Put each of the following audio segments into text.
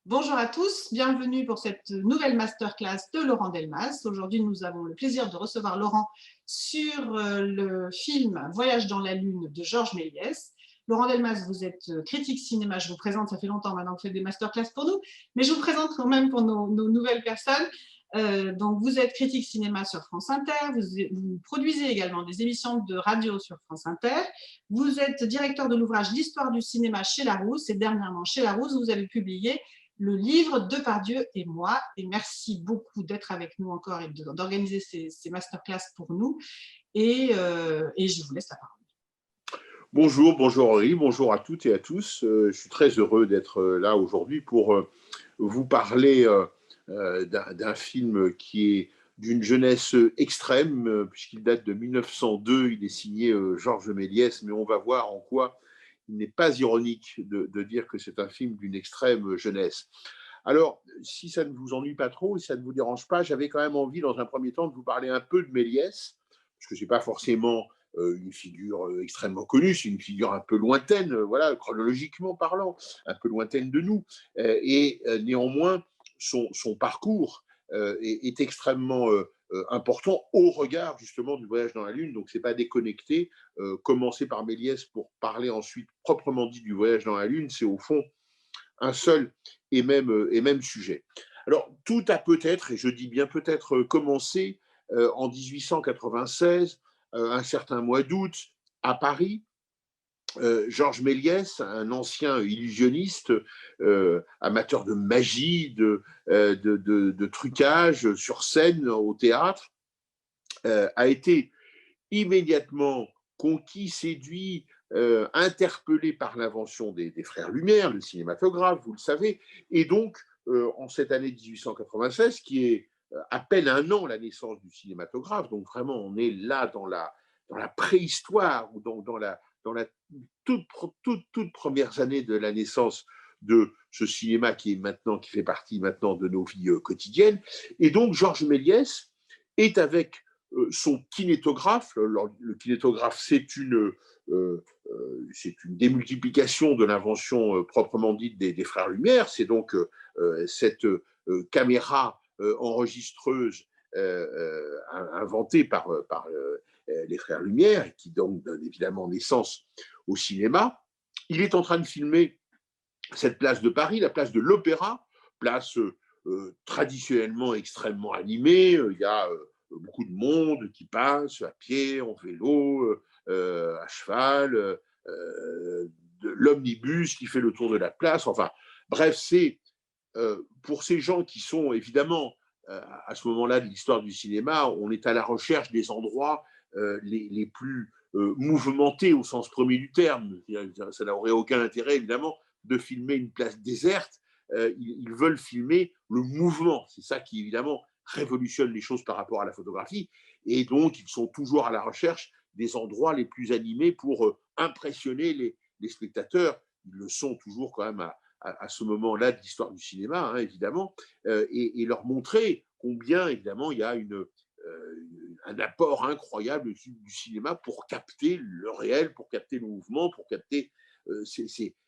Bonjour à tous, bienvenue pour cette nouvelle masterclass de Laurent Delmas. Aujourd'hui, nous avons le plaisir de recevoir Laurent sur le film Voyage dans la Lune de Georges Méliès. Laurent Delmas, vous êtes critique cinéma, je vous présente, ça fait longtemps maintenant que vous faites des masterclass pour nous, mais je vous présente quand même pour nos nouvelles personnes. Donc, vous êtes critique cinéma sur France Inter, vous produisez également des émissions de radio sur France Inter, vous êtes directeur de l'ouvrage L'histoire du cinéma chez Larousse et dernièrement chez Larousse, vous avez publié le livre Depardieu et moi. Et merci beaucoup d'être avec nous encore et d'organiser ces masterclass pour nous. Et je vous laisse la parole. Bonjour Henri, bonjour à toutes et à tous. Je suis très heureux d'être là aujourd'hui pour vous parler d'un film qui est d'une jeunesse extrême, puisqu'il date de 1902, il est signé Georges Méliès, mais on va voir en quoi il n'est pas ironique de dire que c'est un film d'une extrême jeunesse. Alors, si ça ne vous ennuie pas trop, si ça ne vous dérange pas, j'avais quand même envie, dans un premier temps, de vous parler un peu de Méliès, parce que ce n'est pas forcément une figure extrêmement connue, c'est une figure un peu lointaine, voilà, chronologiquement parlant, un peu lointaine de nous, et néanmoins, son parcours est extrêmement important au regard justement du voyage dans la Lune, donc c'est pas déconnecté. Commencer par Méliès pour parler ensuite proprement dit du voyage dans la Lune, c'est au fond un seul et même sujet. Alors tout a peut-être, et je dis bien peut-être, commencé en 1896, un certain mois d'août, à Paris. Georges Méliès, un ancien illusionniste, amateur de magie, de trucage sur scène, au théâtre, a été immédiatement conquis, séduit, interpellé par l'invention des frères Lumière, le cinématographe, vous le savez, et donc en cette année 1896, qui est à peine un an la naissance du cinématographe, donc vraiment on est là dans la préhistoire ou dans la toutes premières années de la naissance de ce cinéma qui fait partie maintenant de nos vies quotidiennes. Et donc Georges Méliès est avec son kinétographe. Le kinétographe, c'est une démultiplication de l'invention proprement dite des frères Lumière. C'est donc cette caméra enregistreuse inventée par les frères Lumière, et qui donc donne évidemment naissance au cinéma. Il est en train de filmer cette place de Paris, la place de l'Opéra, place traditionnellement extrêmement animée. Il y a beaucoup de monde qui passe à pied, en vélo, à cheval, l'omnibus qui fait le tour de la place. Enfin, bref, c'est pour ces gens qui sont évidemment à ce moment-là de l'histoire du cinéma, on est à la recherche des endroits les plus mouvementés au sens premier du terme. Ça n'aurait aucun intérêt, évidemment, de filmer une place déserte. Ils veulent filmer le mouvement. C'est ça qui, évidemment, révolutionne les choses par rapport à la photographie. Et donc, ils sont toujours à la recherche des endroits les plus animés pour impressionner les spectateurs. Ils le sont toujours quand même à ce moment-là de l'histoire du cinéma, hein, évidemment, et leur montrer combien, évidemment, il y a un apport incroyable du cinéma pour capter le réel, pour capter le mouvement, pour capter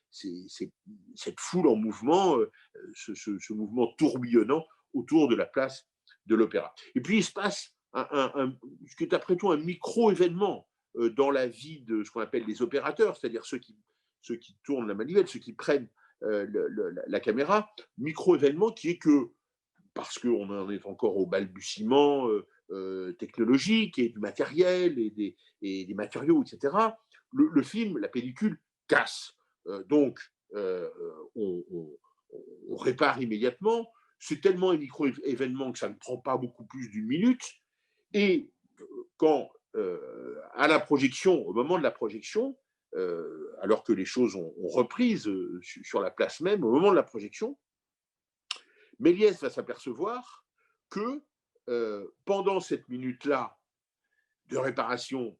cette foule en mouvement, ce mouvement tourbillonnant autour de la place de l'Opéra. Et puis, il se passe ce qui est après tout un micro-événement dans la vie de ce qu'on appelle les opérateurs, c'est-à-dire ceux qui tournent la manivelle, ceux qui prennent la caméra, micro-événement qui est que, parce qu'on en est encore au balbutiement technologique et du matériel et des matériaux, etc., le film, la pellicule, casse. Donc, on répare immédiatement. C'est tellement un micro-événement que ça ne prend pas beaucoup plus d'une minute. Et quand, à la projection, au moment de la projection, alors que les choses ont reprise sur la place même, au moment de la projection, Méliès va s'apercevoir que pendant cette minute-là de réparation,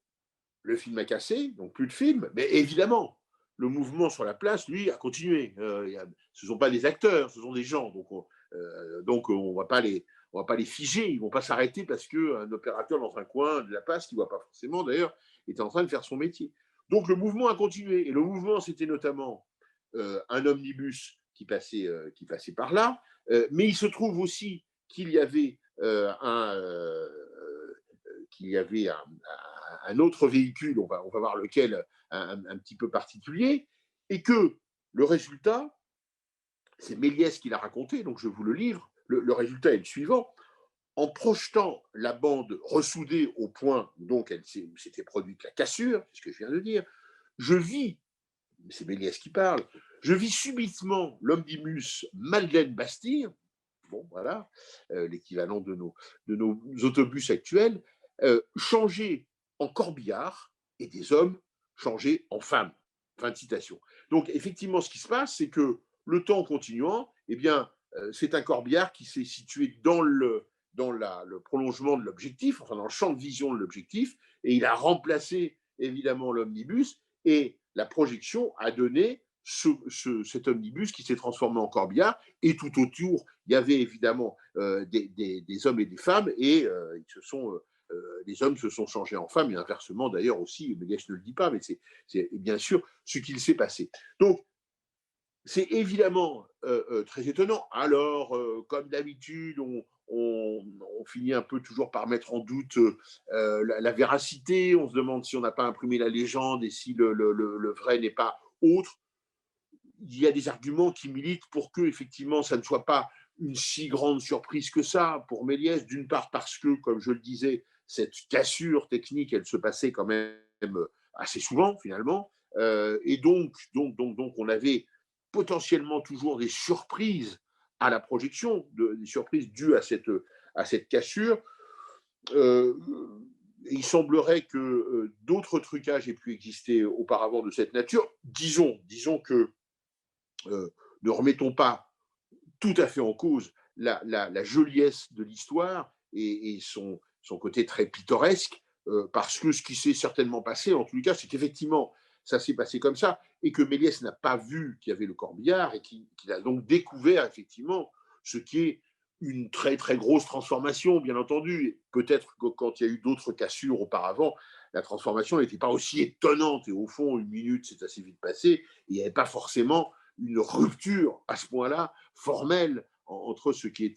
le film a cassé, donc plus de film, mais évidemment, le mouvement sur la place, lui, a continué. Ce ne sont pas des acteurs, ce sont des gens, donc on ne va pas les figer, ils ne vont pas s'arrêter parce qu'un opérateur dans un coin de la place, qui ne voit pas forcément d'ailleurs, était en train de faire son métier. Donc le mouvement a continué, et le mouvement, c'était notamment un omnibus qui passait par là. Mais il se trouve aussi qu'il y avait un autre véhicule, on va voir lequel, un petit peu particulier, et que le résultat, c'est Méliès qui l'a raconté, donc je vous le livre, le résultat est le suivant. En projetant la bande ressoudée au point où donc elle s'était produite la cassure, c'est ce que je viens de dire, je vis, c'est Méliès qui parle, je vis subitement l'omnibus Madeleine-Bastille, bon voilà, l'équivalent de nos autobus actuels, changer en corbillard et des hommes changer en femmes. Fin de citation. Donc effectivement, ce qui se passe, c'est que le temps continuant, eh bien, c'est un corbillard qui s'est situé dans le prolongement de l'objectif, enfin dans le champ de vision de l'objectif, et il a remplacé évidemment l'omnibus, et la projection a donné cet omnibus qui s'est transformé en corbillard, et tout autour, il y avait évidemment des hommes et des femmes, et les hommes se sont changés en femmes, et inversement d'ailleurs aussi, Méliès ne le dit pas, mais c'est bien sûr ce qu'il s'est passé. Donc, c'est évidemment très étonnant. Alors, comme d'habitude, on finit un peu toujours par mettre en doute la véracité. On se demande si on n'a pas imprimé la légende et si le vrai n'est pas autre. Il y a des arguments qui militent pour que, effectivement, ça ne soit pas une si grande surprise que ça pour Méliès. D'une part parce que, comme je le disais, cette cassure technique, elle se passait quand même assez souvent, finalement. Et donc, on avait potentiellement toujours des surprises à la projection, des surprises dues à cette cassure. Il semblerait que d'autres trucages aient pu exister auparavant de cette nature. Disons que ne remettons pas tout à fait en cause la joliesse de l'histoire et son côté très pittoresque, parce que ce qui s'est certainement passé, en tous les cas, c'est qu'effectivement, ça s'est passé comme ça, et que Méliès n'a pas vu qu'il y avait le corbillard, et qu'il a donc découvert effectivement ce qui est une très très grosse transformation, bien entendu. Peut-être que quand il y a eu d'autres cassures auparavant, la transformation n'était pas aussi étonnante, et au fond, une minute, c'est assez vite passé, et il n'y avait pas forcément une rupture à ce point-là formelle entre ce qui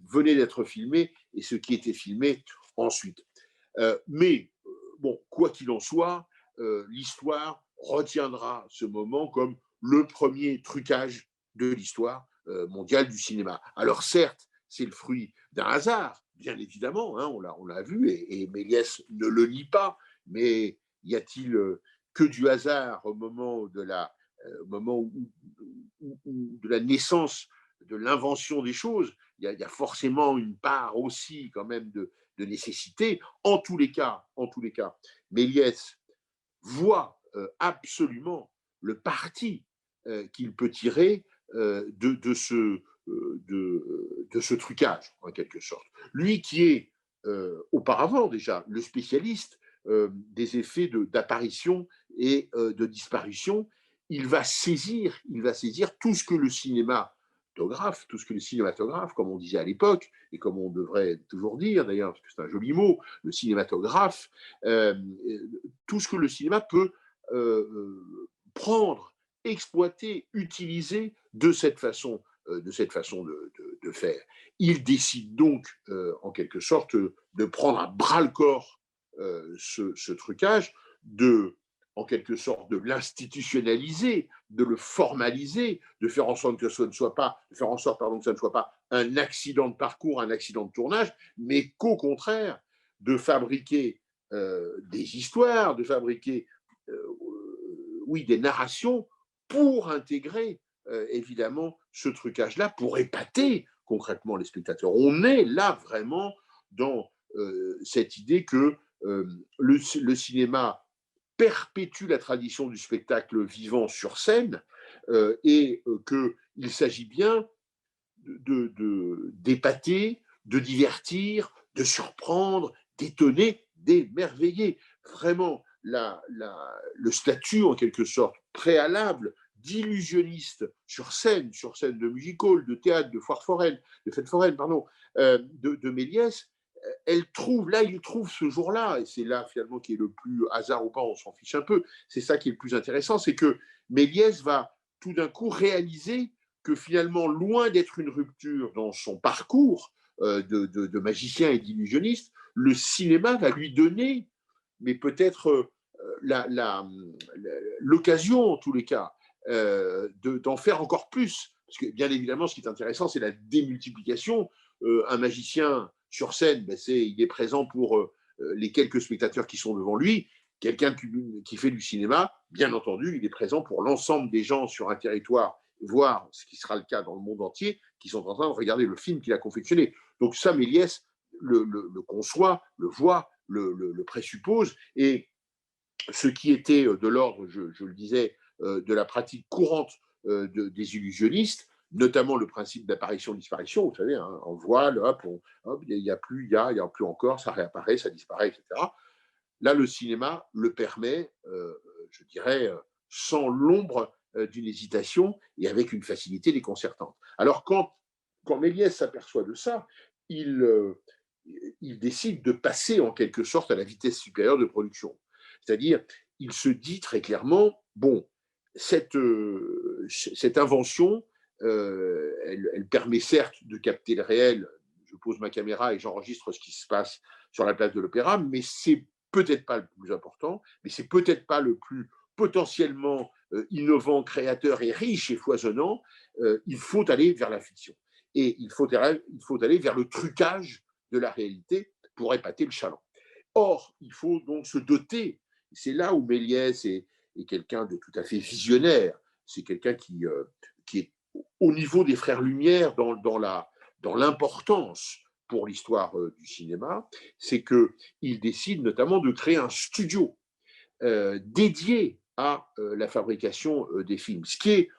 venait d'être filmé et ce qui était filmé ensuite. Mais bon, quoi qu'il en soit, l'histoire retiendra ce moment comme le premier trucage de l'histoire mondiale du cinéma. Alors certes, c'est le fruit d'un hasard, bien évidemment, hein, on l'a vu, et Méliès ne le nie pas, mais y a-t-il que du hasard au moment de la naissance, de l'invention des choses? Il y a forcément une part aussi quand même de nécessité. En tous les cas, Méliès voit absolument le parti qu'il peut tirer de ce trucage, en quelque sorte. Lui qui est auparavant déjà le spécialiste des effets d'apparition et de disparition, il va saisir tout ce que le cinématographe, comme on disait à l'époque, et comme on devrait toujours dire d'ailleurs, parce que c'est un joli mot, le cinématographe, tout ce que le cinéma peut prendre, exploiter, utiliser de cette façon de faire. Il décide donc, en quelque sorte, de prendre à bras-le-corps ce trucage, en quelque sorte, de l'institutionnaliser, de le formaliser, de faire en sorte que ce ne soit pas, un accident de parcours, un accident de tournage, mais qu'au contraire, de fabriquer des histoires, de fabriquer des narrations pour intégrer évidemment ce trucage-là, pour épater concrètement les spectateurs. On est là vraiment dans cette idée que le cinéma perpétue la tradition du spectacle vivant sur scène et qu'il s'agit bien d'épater, de divertir, de surprendre, d'étonner, d'émerveiller. Vraiment, le statut, en quelque sorte, préalable d'illusionniste sur scène de music hall, de théâtre, de fête foraine, de Méliès, il trouve ce jour-là, et c'est là finalement qui est le plus hasard ou pas, on s'en fiche un peu, c'est ça qui est le plus intéressant, c'est que Méliès va tout d'un coup réaliser que finalement, loin d'être une rupture dans son parcours de magicien et d'illusionniste, le cinéma va lui donner, mais peut-être l'occasion, en tous les cas, d'en faire encore plus. Parce que, bien évidemment, ce qui est intéressant, c'est la démultiplication. Un magicien sur scène, ben il est présent pour les quelques spectateurs qui sont devant lui. Quelqu'un qui fait du cinéma, bien entendu, il est présent pour l'ensemble des gens sur un territoire, voire ce qui sera le cas dans le monde entier, qui sont en train de regarder le film qu'il a confectionné. Donc ça, Méliès le conçoit, le voit, le présuppose, et ce qui était de l'ordre, je le disais, de la pratique courante des illusionnistes, notamment le principe d'apparition-disparition, vous savez, hein, en voile, hop, il n'y a plus, il y a plus encore, ça réapparaît, ça disparaît, etc. Là, le cinéma le permet, je dirais, sans l'ombre d'une hésitation et avec une facilité déconcertante. Alors, quand Méliès s'aperçoit de ça, il décide de passer en quelque sorte à la vitesse supérieure de production. C'est-à-dire, il se dit très clairement, bon, cette invention, elle permet certes de capter le réel. Je pose ma caméra et j'enregistre ce qui se passe sur la place de l'Opéra, mais c'est peut-être pas le plus important, mais c'est peut-être pas le plus potentiellement innovant, créateur et riche et foisonnant. Il faut aller vers la fiction. Et il faut aller vers le trucage de la réalité pour épater le chaland. Or, il faut donc se doter. C'est là où Méliès est quelqu'un de tout à fait visionnaire. C'est quelqu'un qui est au niveau des frères Lumière dans l'importance pour l'histoire du cinéma. C'est qu'il décide notamment de créer un studio dédié à la fabrication des films, ce qui est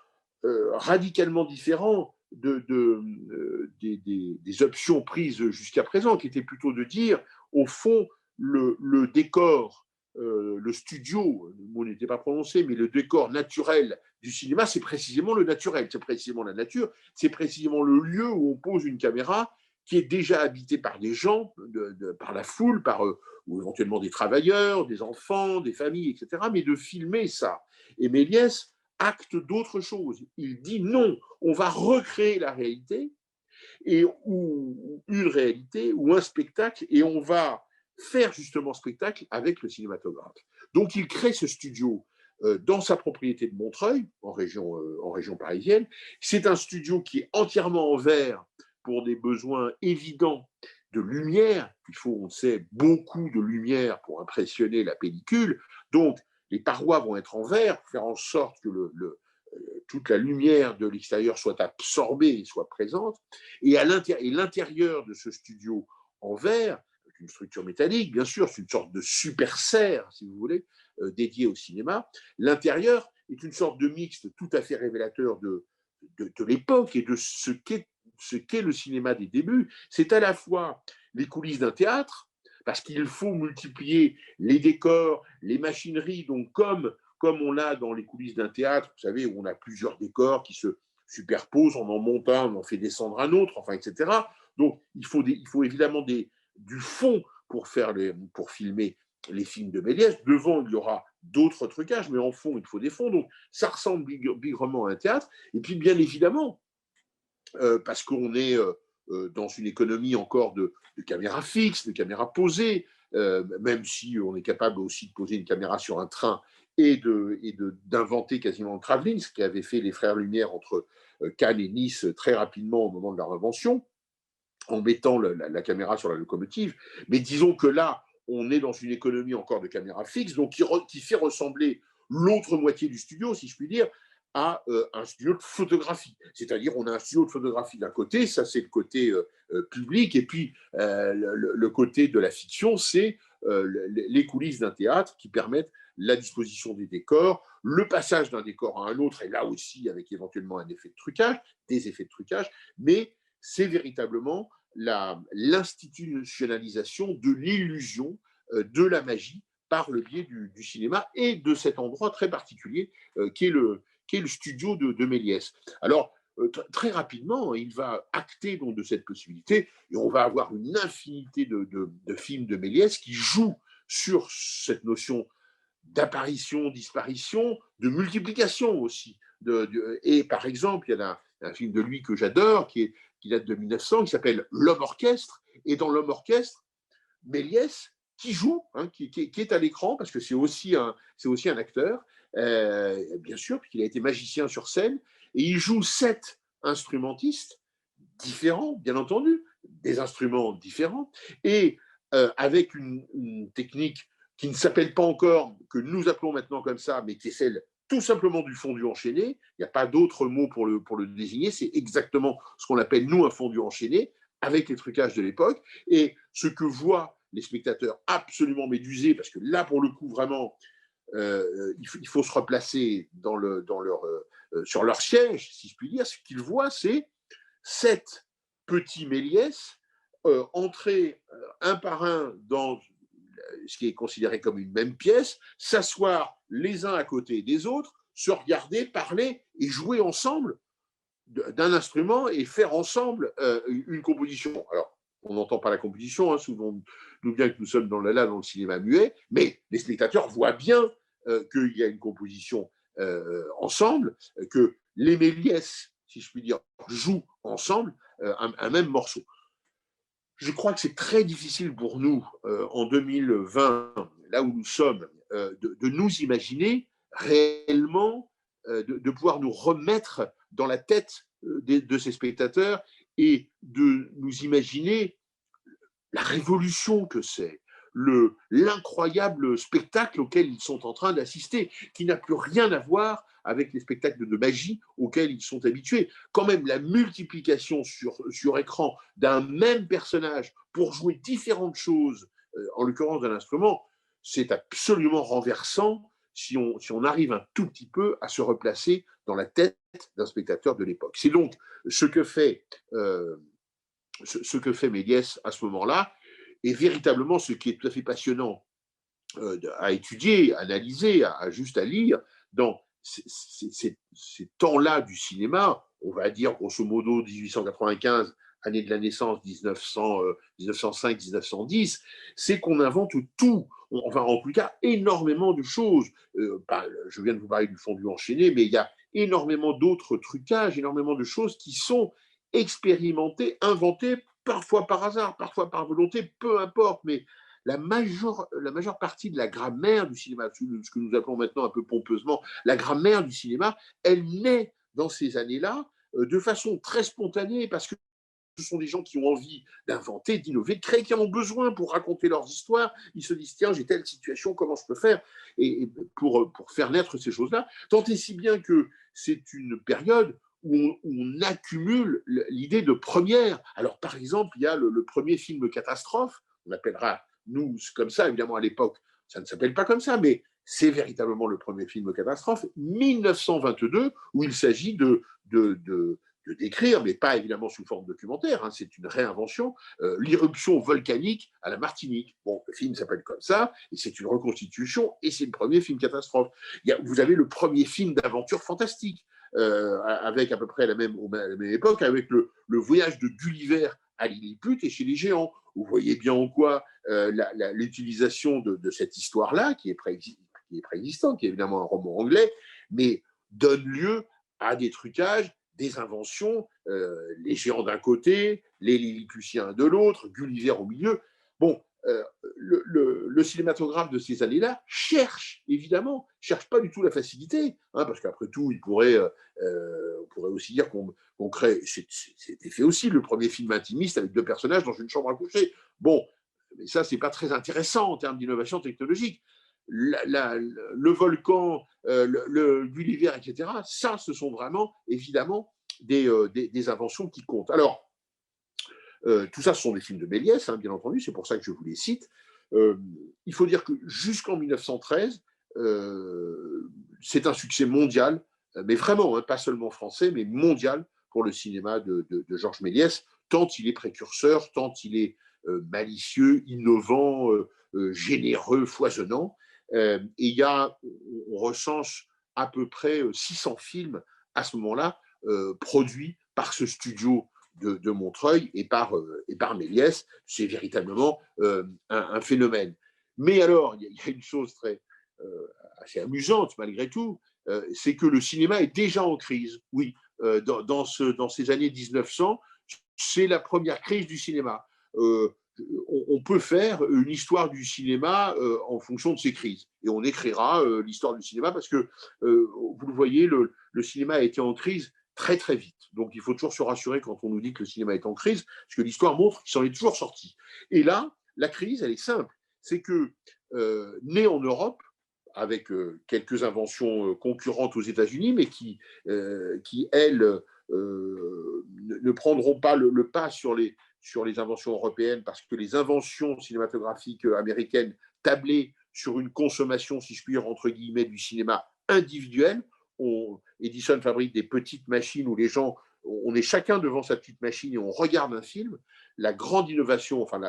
radicalement différent des options prises jusqu'à présent, qui étaient plutôt de dire, au fond, le décor, le studio, le mot n'était pas prononcé, mais le décor naturel du cinéma, c'est précisément le naturel, c'est précisément la nature, c'est précisément le lieu où on pose une caméra qui est déjà habité par des gens, par la foule, ou éventuellement des travailleurs, des enfants, des familles, etc., mais de filmer ça. Et Méliès acte d'autre chose. Il dit non, on va recréer la réalité, ou une réalité, ou un spectacle, et on va faire justement spectacle avec le cinématographe. Donc il crée ce studio dans sa propriété de Montreuil, en région parisienne. C'est un studio qui est entièrement en verre pour des besoins évidents de lumière. Il faut, on sait, beaucoup de lumière pour impressionner la pellicule. Donc, les parois vont être en verre pour faire en sorte que toute la lumière de l'extérieur soit absorbée et soit présente. Et l'intérieur de ce studio en verre, avec une structure métallique, bien sûr, c'est une sorte de super serre, si vous voulez, dédiée au cinéma. L'intérieur est une sorte de mixte tout à fait révélateur de l'époque et de ce qu'est le cinéma des débuts. C'est à la fois les coulisses d'un théâtre, parce qu'il faut multiplier les décors, les machineries, donc comme on l'a dans les coulisses d'un théâtre, vous savez, où on a plusieurs décors qui se superposent, on en monte un, on en fait descendre un autre, enfin, etc. Donc, il faut évidemment du fond pour filmer les films de Méliès. Devant, il y aura d'autres trucages, mais en fond, il faut des fonds. Donc, ça ressemble bigrement à un théâtre. Et puis, bien évidemment, parce qu'on est dans une économie encore de caméras fixes, de caméras posées, même si on est capable aussi de poser une caméra sur un train et d'inventer quasiment le travelling, ce qu'avaient fait les frères Lumière entre Cannes et Nice très rapidement au moment de leur invention, en mettant la caméra sur la locomotive. Mais disons que là, on est dans une économie encore de caméras fixes, donc qui fait ressembler l'autre moitié du studio, si je puis dire, à un studio de photographie. C'est-à-dire, on a un studio de photographie d'un côté, ça c'est le côté public, et puis le côté de la fiction, c'est les coulisses d'un théâtre qui permettent la disposition des décors, le passage d'un décor à un autre, et là aussi avec éventuellement des effets de trucage, mais c'est véritablement l'institutionnalisation de l'illusion, de la magie, par le biais du cinéma et de cet endroit très particulier qui est le studio de Méliès. Alors, très rapidement, il va acter donc de cette possibilité et on va avoir une infinité de films de Méliès qui jouent sur cette notion d'apparition, disparition, de multiplication aussi Et par exemple, il y a un film de lui que j'adore, qui date de 1900, qui s'appelle L'Homme Orchestre. Et dans L'Homme Orchestre, Méliès, qui joue, hein, qui est à l'écran, parce que c'est aussi un acteur, bien sûr, puisqu'il a été magicien sur scène, et il joue 7 instrumentistes différents, bien entendu, des instruments différents, et avec une technique qui ne s'appelle pas encore, que nous appelons maintenant comme ça, mais qui est celle tout simplement du fondu enchaîné. Il n'y a pas d'autre mot pour le désigner, c'est exactement ce qu'on appelle, nous, un fondu enchaîné, avec les trucages de l'époque. Et ce que voient les spectateurs absolument médusés, parce que là, pour le coup, vraiment, il faut se replacer sur leur siège, si je puis dire. Ce qu'ils voient, c'est 7 petits Méliès entrer un par un dans ce qui est considéré comme une même pièce, s'asseoir les uns à côté des autres, se regarder, parler et jouer ensemble d'un instrument et faire ensemble une composition. Alors, on n'entend pas la composition, hein, souvent, nous bien que nous sommes dans le cinéma muet, mais les spectateurs voient bien qu'il y a une composition ensemble, que les Méliès, si je puis dire, jouent ensemble un même morceau. Je crois que c'est très difficile pour nous, en 2020, là où nous sommes, de nous imaginer réellement, de pouvoir nous remettre dans la tête de ces spectateurs et de nous imaginer la révolution que c'est, l'incroyable spectacle auquel ils sont en train d'assister, qui n'a plus rien à voir avec les spectacles de magie auxquels ils sont habitués. Quand même, la multiplication sur écran d'un même personnage pour jouer différentes choses, en l'occurrence d'un instrument, c'est absolument renversant si on arrive un tout petit peu à se replacer dans la tête d'un spectateur de l'époque. C'est donc ce que fait Méliès à ce moment-là, et véritablement ce qui est tout à fait passionnant à étudier, à analyser, juste à lire, dans ces temps-là du cinéma, on va dire grosso modo 1895, année de la naissance 1905-1910, c'est qu'on invente tout, enfin en tout cas énormément de choses. Je viens de vous parler du fondu enchaîné, mais il y a énormément d'autres trucages, énormément de choses qui sont expérimentées, inventées, parfois par hasard, parfois par volonté, peu importe, mais la majeure partie de la grammaire du cinéma, ce que nous appelons maintenant un peu pompeusement la grammaire du cinéma, elle naît dans ces années-là de façon très spontanée, parce que ce sont des gens qui ont envie d'inventer, d'innover, de créer, qui en ont besoin pour raconter leurs histoires. Ils se disent, tiens, j'ai telle situation, comment je peux faire et pour faire naître ces choses-là. Tant et si bien que c'est une période où on accumule l'idée de première. Alors, par exemple, il y a le premier film catastrophe, on appellera, nous, comme ça, évidemment, à l'époque, ça ne s'appelle pas comme ça, mais c'est véritablement le premier film catastrophe, 1922, où il s'agit de décrire, mais pas évidemment sous forme documentaire, hein, c'est une réinvention, l'irruption volcanique à la Martinique. Bon, le film s'appelle comme ça, et c'est une reconstitution, et c'est le premier film catastrophe. Vous avez le premier film d'aventure fantastique, avec à peu près à la même époque, avec le voyage de Gulliver à Lilliput et chez les géants. Vous voyez bien en quoi l'utilisation de cette histoire-là, qui est préexistante, qui est évidemment un roman anglais, mais donne lieu à des trucages, des inventions, les géants d'un côté, les Lilliputiens de l'autre, Gulliver au milieu. Bon, le cinématographe de ces années-là cherche pas du tout la facilité, hein, parce qu'après tout, on pourrait aussi dire qu'on crée, c'était fait aussi, le premier film intimiste avec 2 personnages dans une chambre à coucher. Bon, mais ça, c'est pas très intéressant en termes d'innovation technologique. Le volcan, le Gulliver, etc., ça, ce sont vraiment, évidemment, des inventions qui comptent. Alors, tout ça, ce sont des films de Méliès, hein, bien entendu, c'est pour ça que je vous les cite. Il faut dire que jusqu'en 1913, c'est un succès mondial, mais vraiment, hein, pas seulement français, mais mondial pour le cinéma de Georges Méliès, tant il est précurseur, tant il est malicieux, innovant, généreux, foisonnant. Et on recense à peu près 600 films à ce moment-là, produits par ce studio de Montreuil et par Méliès. C'est véritablement un phénomène. Mais alors, il y a une chose assez amusante malgré tout, c'est que le cinéma est déjà en crise. Oui, dans ces années 1900, c'est la première crise du cinéma. On peut faire une histoire du cinéma en fonction de ces crises. Et on écrira l'histoire du cinéma parce que, vous le voyez, le cinéma a été en crise très très vite. Donc il faut toujours se rassurer quand on nous dit que le cinéma est en crise, parce que l'histoire montre qu'il s'en est toujours sorti. Et là, la crise, elle est simple. C'est que, né en Europe, avec quelques inventions concurrentes aux États-Unis, mais qui elles, ne prendront pas le pas sur les inventions européennes, parce que les inventions cinématographiques américaines tablaient sur une consommation, si je puis dire, entre guillemets, du cinéma individuel. Edison fabrique des petites machines où les gens, on est chacun devant sa petite machine et on regarde un film. La grande innovation, enfin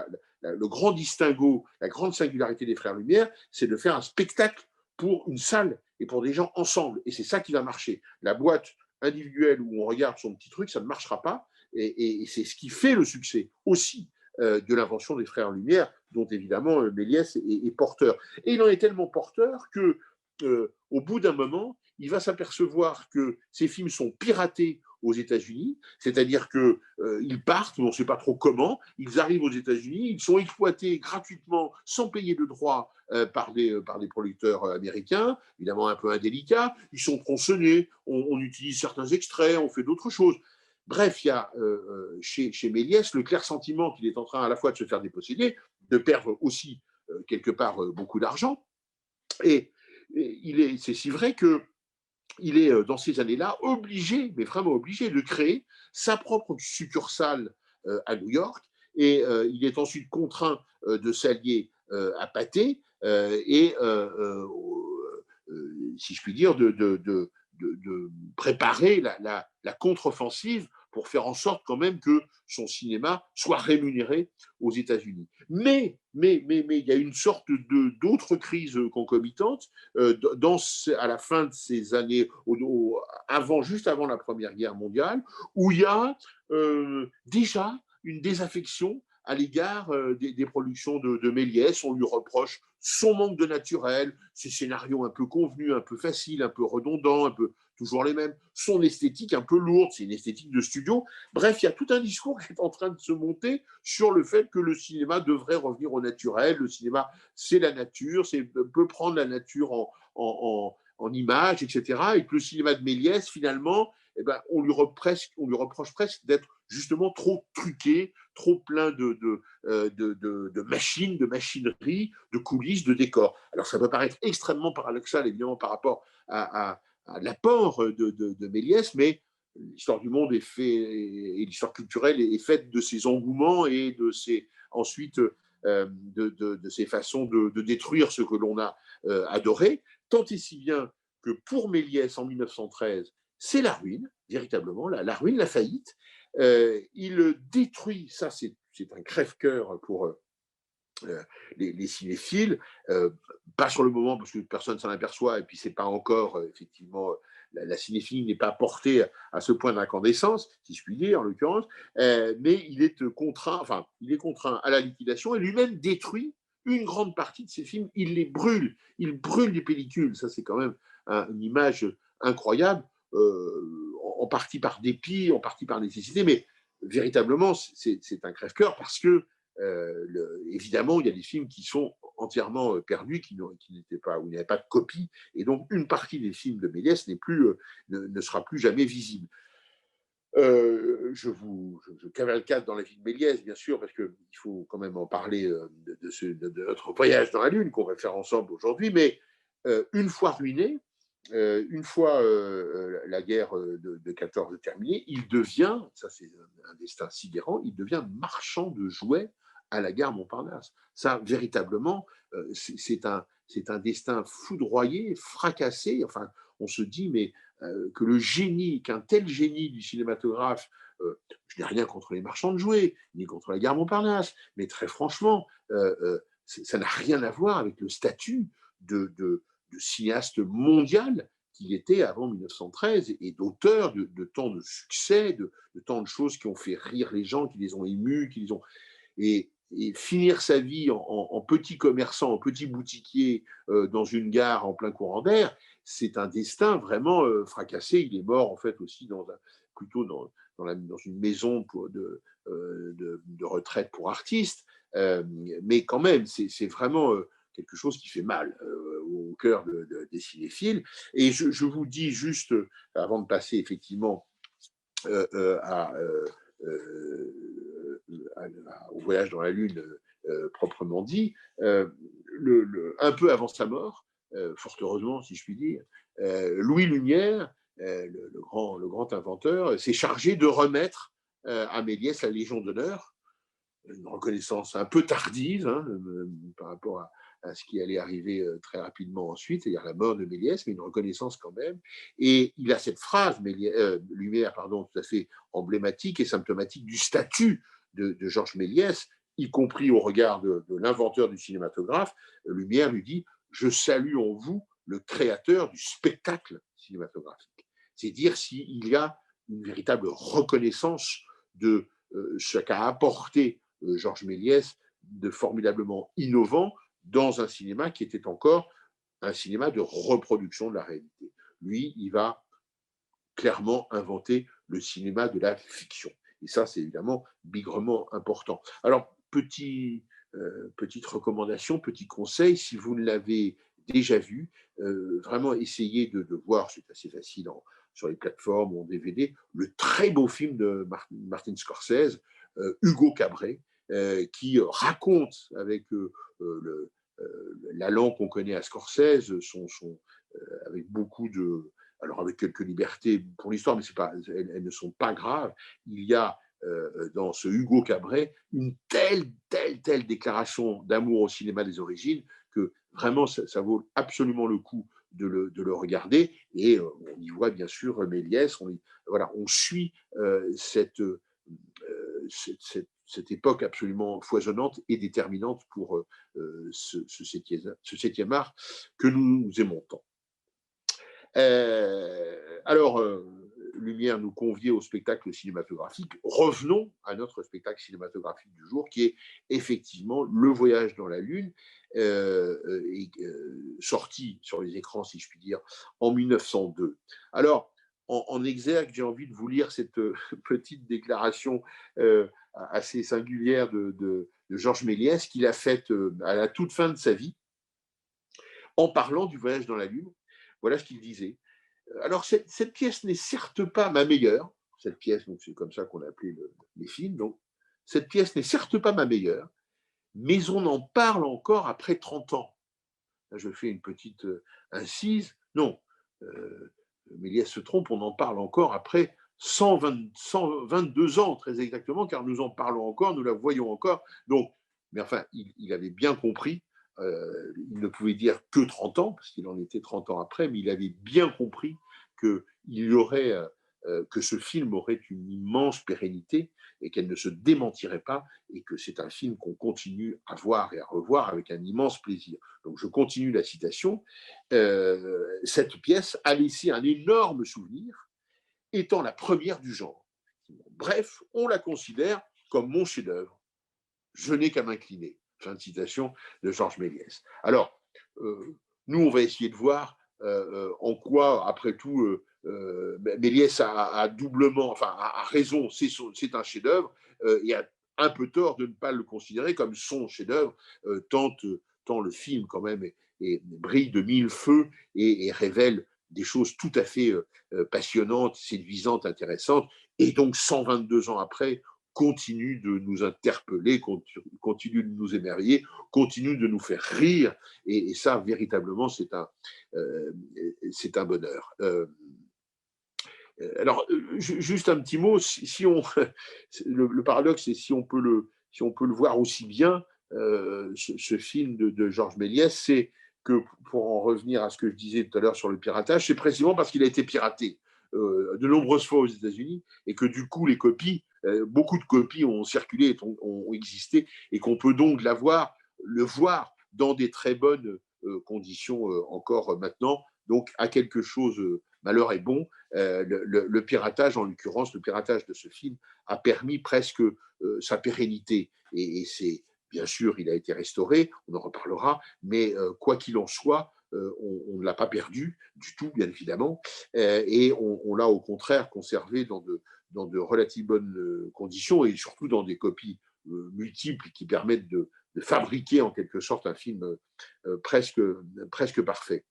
le grand distinguo, la grande singularité des Frères Lumière, c'est de faire un spectacle pour une salle et pour des gens ensemble. Et c'est ça qui va marcher. La boîte individuelle où on regarde son petit truc, ça ne marchera pas. Et c'est ce qui fait le succès aussi de l'invention des Frères Lumière, dont évidemment Méliès est porteur. Et il en est tellement porteur que, au bout d'un moment, il va s'apercevoir que ces films sont piratés aux États-Unis, c'est-à-dire qu'ils partent, on ne sait pas trop comment, ils arrivent aux États-Unis, ils sont exploités gratuitement, sans payer de droits, par des producteurs américains, évidemment un peu indélicats, ils sont tronçonnés, on utilise certains extraits, on fait d'autres choses. Bref, il y a chez Méliès le clair sentiment qu'il est en train à la fois de se faire déposséder, de perdre aussi quelque part beaucoup d'argent, et c'est si vrai que il est, dans ces années-là, obligé, mais vraiment obligé, de créer sa propre succursale à New York. Et il est ensuite contraint de s'allier à Pathé et, si je puis dire, de préparer la contre-offensive pour faire en sorte quand même que son cinéma soit rémunéré aux États-Unis. Mais il y a une sorte d'autre crise concomitante à la fin de ces années, juste avant la Première Guerre mondiale, où il y a déjà une désaffection à l'égard des productions de Méliès. On lui reproche son manque de naturel, ses scénarios un peu convenus, un peu faciles, un peu redondants, un peu toujours les mêmes, son esthétique un peu lourde, c'est une esthétique de studio. Bref, il y a tout un discours qui est en train de se monter sur le fait que le cinéma devrait revenir au naturel. Le cinéma, c'est la nature, peut prendre la nature en images, etc. Et que le cinéma de Méliès, finalement, eh ben, on lui reproche presque d'être justement trop truqué, trop plein de machines, de machinerie, de coulisses, de décors. Alors ça peut paraître extrêmement paradoxal, évidemment, par rapport à l'apport de Méliès, mais l'histoire du monde et l'histoire culturelle est faite de ces engouements et ensuite de ces façons de détruire ce que l'on a adoré, tant et si bien que pour Méliès en 1913, c'est la ruine, véritablement, la ruine, la faillite. Il détruit, ça c'est un crève-cœur pour les cinéphiles, pas sur le moment parce que personne ne s'en aperçoit, et puis c'est pas encore, effectivement, la cinéphilie n'est pas portée à ce point d'incandescence, si je puis dire, en l'occurrence, mais il est contraint à la liquidation et lui-même détruit une grande partie de ses films. Il brûle des pellicules, ça c'est quand même une image incroyable, en partie par dépit, en partie par nécessité, mais véritablement c'est un crève-cœur parce que évidemment, il y a des films qui sont entièrement perdus, qui n'étaient pas, où il n'y avait pas de copie, et donc une partie des films de Méliès ne sera plus jamais visible. Je cavalcade dans la vie de Méliès, bien sûr, parce qu'il faut quand même en parler de notre voyage dans la Lune qu'on va faire ensemble aujourd'hui, mais une fois ruiné, une fois la guerre de 14 terminée, il devient, ça c'est un destin sidérant, il devient marchand de jouets à la gare Montparnasse. Ça, véritablement, c'est un destin foudroyé, fracassé. Enfin, on se dit, mais qu'un tel génie du cinématographe, je n'ai rien contre les marchands de jouets, ni contre la gare Montparnasse, mais très franchement, ça n'a rien à voir avec le statut de cinéaste mondial qu'il était avant 1913 et d'auteur de tant de succès, de tant de choses qui ont fait rire les gens, qui les ont émus, qui les ont... Et et finir sa vie en petit commerçant, en petit boutiquier dans une gare en plein courant d'air, c'est un destin vraiment fracassé. Il est mort en fait aussi plutôt dans une maison de retraite pour artistes. Mais quand même, c'est vraiment quelque chose qui fait mal au cœur des cinéphiles. Et je vous dis juste, avant de passer effectivement à au voyage dans la Lune proprement dit, un peu avant sa mort, fort heureusement si je puis dire, Louis Lumière, le grand inventeur, s'est chargé de remettre à Méliès la Légion d'honneur, une reconnaissance un peu tardive par rapport à ce qui allait arriver très rapidement ensuite, c'est-à-dire la mort de Méliès, mais une reconnaissance quand même. Et il a cette phrase, Lumière, tout à fait emblématique et symptomatique du statut de Georges Méliès, y compris au regard de l'inventeur du cinématographe. Lumière lui dit « Je salue en vous le créateur du spectacle cinématographique ». C'est dire s'il y a une véritable reconnaissance de ce qu'a apporté Georges Méliès de formidablement innovant dans un cinéma qui était encore un cinéma de reproduction de la réalité. Lui, il va clairement inventer le cinéma de la fiction. Et ça, c'est évidemment bigrement important. Alors, petite recommandation, petit conseil, si vous ne l'avez déjà vu, vraiment essayez de voir, c'est assez facile sur les plateformes ou en DVD, le très beau film de Martin Scorsese, Hugo Cabret, qui raconte avec la langue qu'on connaît à Scorsese, avec beaucoup de, alors avec quelques libertés pour l'histoire, mais elles ne sont pas graves. Il y a dans ce Hugo Cabret une telle déclaration d'amour au cinéma des origines que vraiment ça vaut absolument le coup de le regarder. Et on y voit bien sûr Méliès. On suit cette époque absolument foisonnante et déterminante pour ce septième art que nous aimons tant. Alors, Lumière nous conviait au spectacle cinématographique. Revenons à notre spectacle cinématographique du jour, qui est effectivement Le Voyage dans la Lune, sorti sur les écrans, si je puis dire, en 1902. Alors, en exergue, j'ai envie de vous lire cette petite déclaration assez singulière de Georges Méliès qu'il a faite à la toute fin de sa vie, en parlant du voyage dans la Lune. Voilà ce qu'il disait. Alors, cette pièce n'est certes pas ma meilleure, cette pièce, donc c'est comme ça qu'on a appelé les films, donc cette pièce n'est certes pas ma meilleure, mais on en parle encore après 30 ans. Là, je fais une petite incise. Non, Méliès se trompe, on en parle encore après 122 ans, très exactement, car nous en parlons encore, nous la voyons encore. Donc, mais enfin, il avait bien compris. Il ne pouvait dire que 30 ans, parce qu'il en était 30 ans après, mais il avait bien compris que ce film aurait une immense pérennité et qu'elle ne se démentirait pas, et que c'est un film qu'on continue à voir et à revoir avec un immense plaisir. Donc je continue la citation. Cette pièce a laissé un énorme souvenir, étant la première du genre. Bref, on la considère comme mon chef-d'œuvre. Je n'ai qu'à m'incliner. Fin de citation de Georges Méliès. Alors, nous, on va essayer de voir en quoi, après tout, Méliès a doublement, enfin, a raison, c'est un chef-d'œuvre, et a un peu tort de ne pas le considérer comme son chef-d'œuvre, tant le film, quand même, brille de mille feux et révèle des choses tout à fait passionnantes, séduisantes, intéressantes, et donc 122 ans après, continue de nous interpeller, continue de nous émerveiller, continue de nous faire rire, et ça, véritablement, c'est un bonheur. Alors, juste un petit mot, le paradoxe, c'est si on peut le voir aussi bien, ce film de Georges Méliès, c'est que, pour en revenir à ce que je disais tout à l'heure sur le piratage, c'est précisément parce qu'il a été piraté de nombreuses fois aux États-Unis, et que du coup, les copies, beaucoup de copies ont circulé, ont existé, et qu'on peut donc le voir dans des très bonnes conditions encore maintenant. Donc, à quelque chose, malheur est bon. Le piratage, en l'occurrence, le piratage de ce film a permis presque sa pérennité. Et c'est Bien sûr, il a été restauré, on en reparlera, mais quoi qu'il en soit, on ne l'a pas perdu du tout, bien évidemment, et on l'a au contraire conservé dans de relativement bonnes conditions et surtout dans des copies multiples qui permettent de fabriquer en quelque sorte un film presque parfait.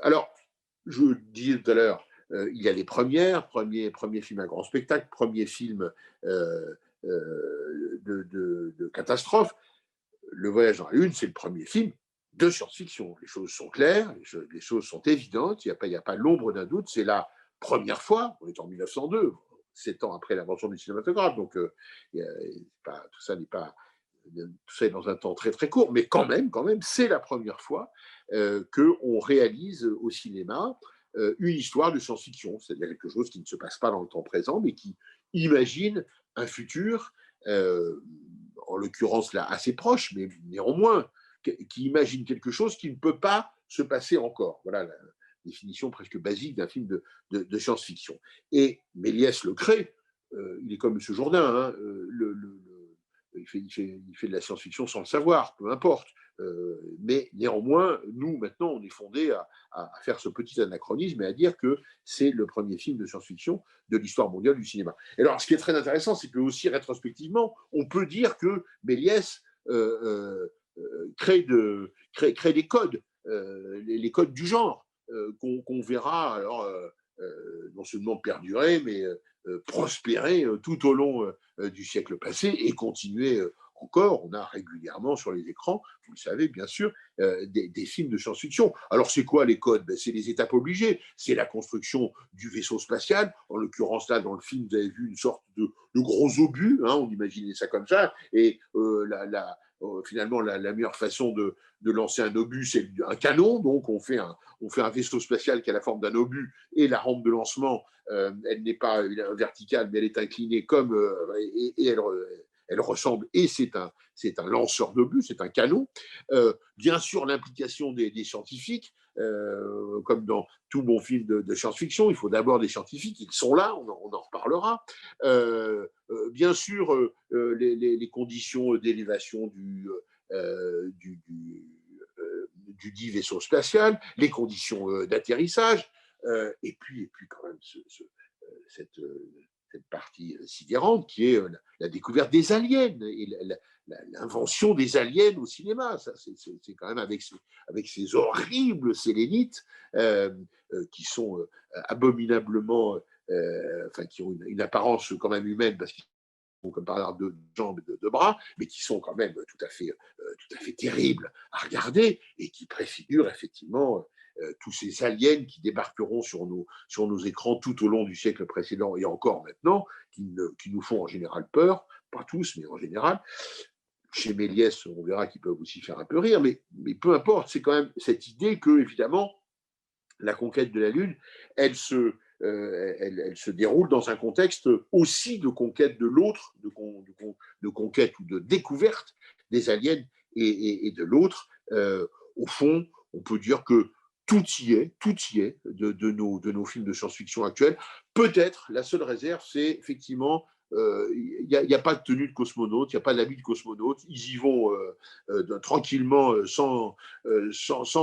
Alors, je disais tout à l'heure, il y a les premières, premier film à grand spectacle, premier film de catastrophe. Le Voyage dans la Lune, c'est le premier film de science-fiction. Les choses sont claires, les choses sont évidentes, il n'y a pas l'ombre d'un doute. C'est la première fois, on est en 1902, 7 ans après l'invention du cinématographe, donc tout ça n'est pas tout ça est dans un temps très très court, mais quand même, c'est la première fois qu'on réalise au cinéma une histoire de science-fiction, c'est-à-dire quelque chose qui ne se passe pas dans le temps présent, mais qui imagine un futur, en l'occurrence là assez proche, mais néanmoins, qui imagine quelque chose qui ne peut pas se passer encore. Voilà la définition presque basique d'un film de science-fiction. Et Méliès le crée, il est comme M. Jourdain, hein, il fait de la science-fiction sans le savoir, peu importe. Mais néanmoins, nous, maintenant, on est fondé à faire ce petit anachronisme et à dire que c'est le premier film de science-fiction de l'histoire mondiale du cinéma. Et alors, ce qui est très intéressant, c'est que aussi rétrospectivement, on peut dire que Méliès crée des codes, les codes du genre, qu'on verra alors non seulement perdurer, mais prospérer tout au long du siècle passé et continuer encore. On a régulièrement sur les écrans, vous le savez bien sûr, des films de science-fiction. Alors c'est quoi les codes? C'est les étapes obligées. C'est la construction du vaisseau spatial. En l'occurrence là, dans le film, vous avez vu une sorte de gros obus, hein, on imaginait ça comme ça, et finalement la meilleure façon de lancer un obus, c'est un canon. Donc on fait un vaisseau spatial qui a la forme d'un obus et la rampe de lancement, elle n'est pas verticale, mais elle est inclinée comme et elle ressemble, et c'est un lanceur d'obus, c'est un canon. Bien sûr, l'implication des scientifiques, comme dans tout bon film de science-fiction, il faut d'abord des scientifiques, ils sont là, on en reparlera. Bien sûr, les conditions d'élévation du dit vaisseau spatial, les conditions d'atterrissage, et puis quand même cette partie sidérante qui est la découverte des aliens et l'invention des aliens au cinéma. Ça, c'est quand même avec ces horribles sélénites qui sont abominablement, enfin qui ont une apparence quand même humaine parce qu'ils ont comme par hasard de jambes et de bras, mais qui sont quand même tout à fait terribles à regarder et qui préfigurent effectivement tous ces aliens qui débarqueront sur nos écrans tout au long du siècle précédent et encore maintenant, qui nous font en général peur, pas tous, mais en général. Chez Méliès, on verra qu'ils peuvent aussi faire un peu rire, mais peu importe, c'est quand même cette idée que, évidemment, la conquête de la Lune, elle se déroule dans un contexte aussi de conquête de l'autre, de conquête ou de découverte des aliens et de l'autre. Au fond, on peut dire que tout y est de nos films de science-fiction actuels. Peut-être la seule réserve, c'est effectivement il n'y a pas de tenue de cosmonaute, il n'y a pas d'habit de cosmonaute, ils y vont tranquillement, sans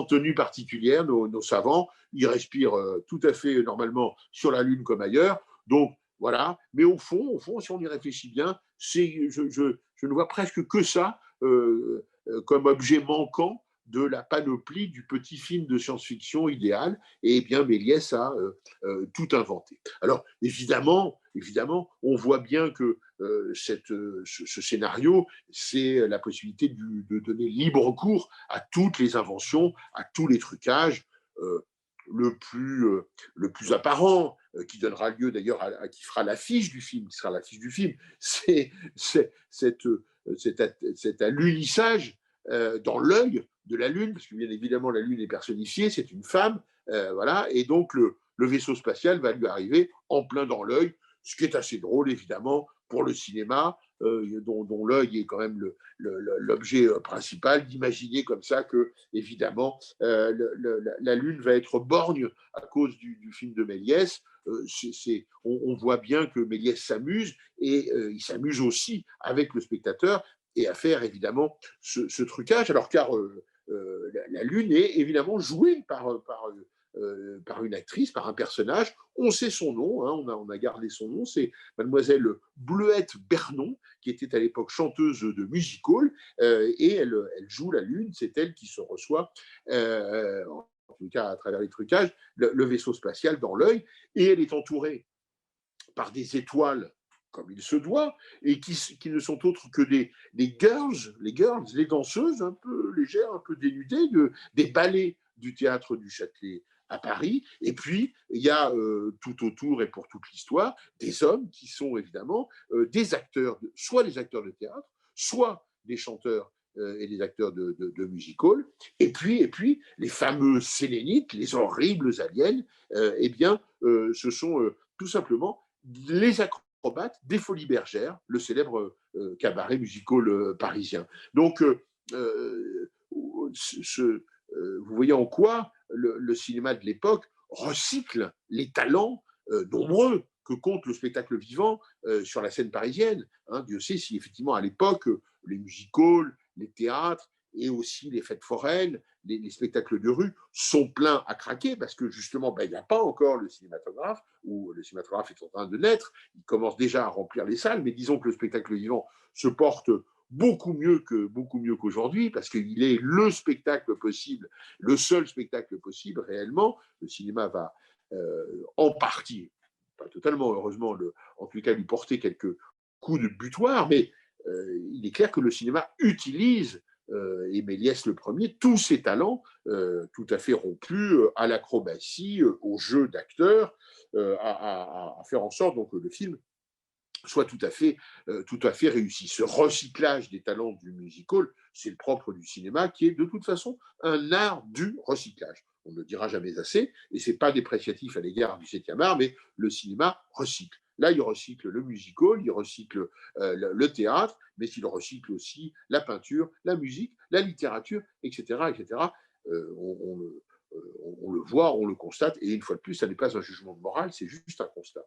tenue particulière, nos savants, ils respirent tout à fait normalement sur la Lune comme ailleurs, donc voilà, mais au fond, si on y réfléchit bien, je ne vois presque que ça comme objet manquant de la panoplie du petit film de science-fiction idéal, et bien Méliès a tout inventé. Alors évidemment, on voit bien que ce scénario, c'est la possibilité de donner libre cours à toutes les inventions, à tous les trucages, le plus apparent, qui donnera lieu d'ailleurs qui fera l'affiche du film, c'est cet alunissage dans l'œil de la Lune, parce que bien évidemment la Lune est personnifiée, c'est une femme, voilà, et donc le vaisseau spatial va lui arriver en plein dans l'œil, ce qui est assez drôle évidemment pour le cinéma, dont l'œil est quand même l'objet principal, d'imaginer comme ça que, évidemment, la Lune va être borgne à cause du film de Méliès. On voit bien que Méliès s'amuse, et il s'amuse aussi avec le spectateur, et à faire évidemment ce trucage, alors car la Lune est évidemment jouée par une actrice, par un personnage. On sait son nom, hein, on a gardé son nom, c'est mademoiselle Bleuette Bernon, qui était à l'époque chanteuse de music-hall, et elle joue la Lune, c'est elle qui se reçoit, en tout cas à travers les trucages, le vaisseau spatial dans l'œil, et elle est entourée par des étoiles comme il se doit, et qui ne sont autres que les girls, les danseuses un peu légères, un peu dénudées, des ballets du théâtre du Châtelet à Paris. Et puis, il y a tout autour et pour toute l'histoire, des hommes qui sont évidemment des acteurs, soit des acteurs de théâtre, soit des chanteurs et des acteurs de music-hall. Et puis, les fameux sélénites, les horribles aliens, eh bien, ce sont tout simplement les acrobates des Folies Bergères, le célèbre cabaret musical parisien. Donc, vous voyez en quoi le cinéma de l'époque recycle les talents nombreux que compte le spectacle vivant sur la scène parisienne. Hein, Dieu sait si effectivement à l'époque, les music-halls, les théâtres et aussi les fêtes foraines, les spectacles de rue sont pleins à craquer parce que justement, il n'y a pas encore le cinématographe, où le cinématographe est en train de naître, il commence déjà à remplir les salles, mais disons que le spectacle vivant se porte beaucoup mieux qu'aujourd'hui, parce qu'il est le spectacle possible, le seul spectacle possible réellement. Le cinéma va en partie, pas totalement heureusement, en tout cas lui porter quelques coups de butoir, mais il est clair que le cinéma utilise, et Méliès le premier, tous ses talents tout à fait rompus à l'acrobatie, au jeu d'acteur, à faire en sorte donc, que le film soit tout à fait réussi. Ce recyclage des talents du musical, c'est le propre du cinéma, qui est de toute façon un art du recyclage. On ne le dira jamais assez, et ce n'est pas dépréciatif à l'égard du 7e art, mais le cinéma recycle. Là, il recycle le musical, il recycle le théâtre, mais il recycle aussi la peinture, la musique, la littérature, etc. etc. On le voit, on le constate, et une fois de plus, ça n'est pas un jugement de morale, c'est juste un constat.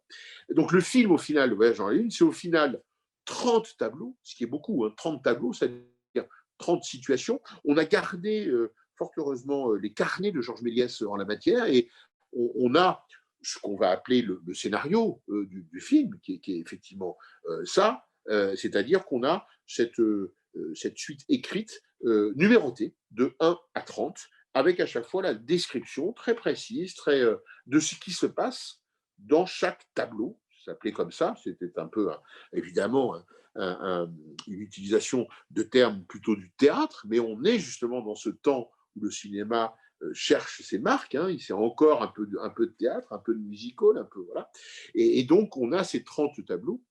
Et donc le film, au final, Le Voyage dans la Lune, c'est au final 30 tableaux, ce qui est beaucoup, hein, 30 tableaux, c'est-à-dire 30 situations. On a gardé, fort heureusement, les carnets de Georges Méliès en la matière, et on a ce qu'on va appeler le scénario du film, qui est effectivement ça, c'est-à-dire qu'on a cette suite écrite, numérotée, de 1 à 30, avec à chaque fois la description très précise, de ce qui se passe dans chaque tableau. Ça s'appelait comme ça, c'était un peu, évidemment, une utilisation de termes plutôt du théâtre, mais on est justement dans ce temps où le cinéma cherche ses marques, hein, c'est encore un peu de théâtre, un peu de musical, un peu, voilà. Et donc, on a ces 30 tableaux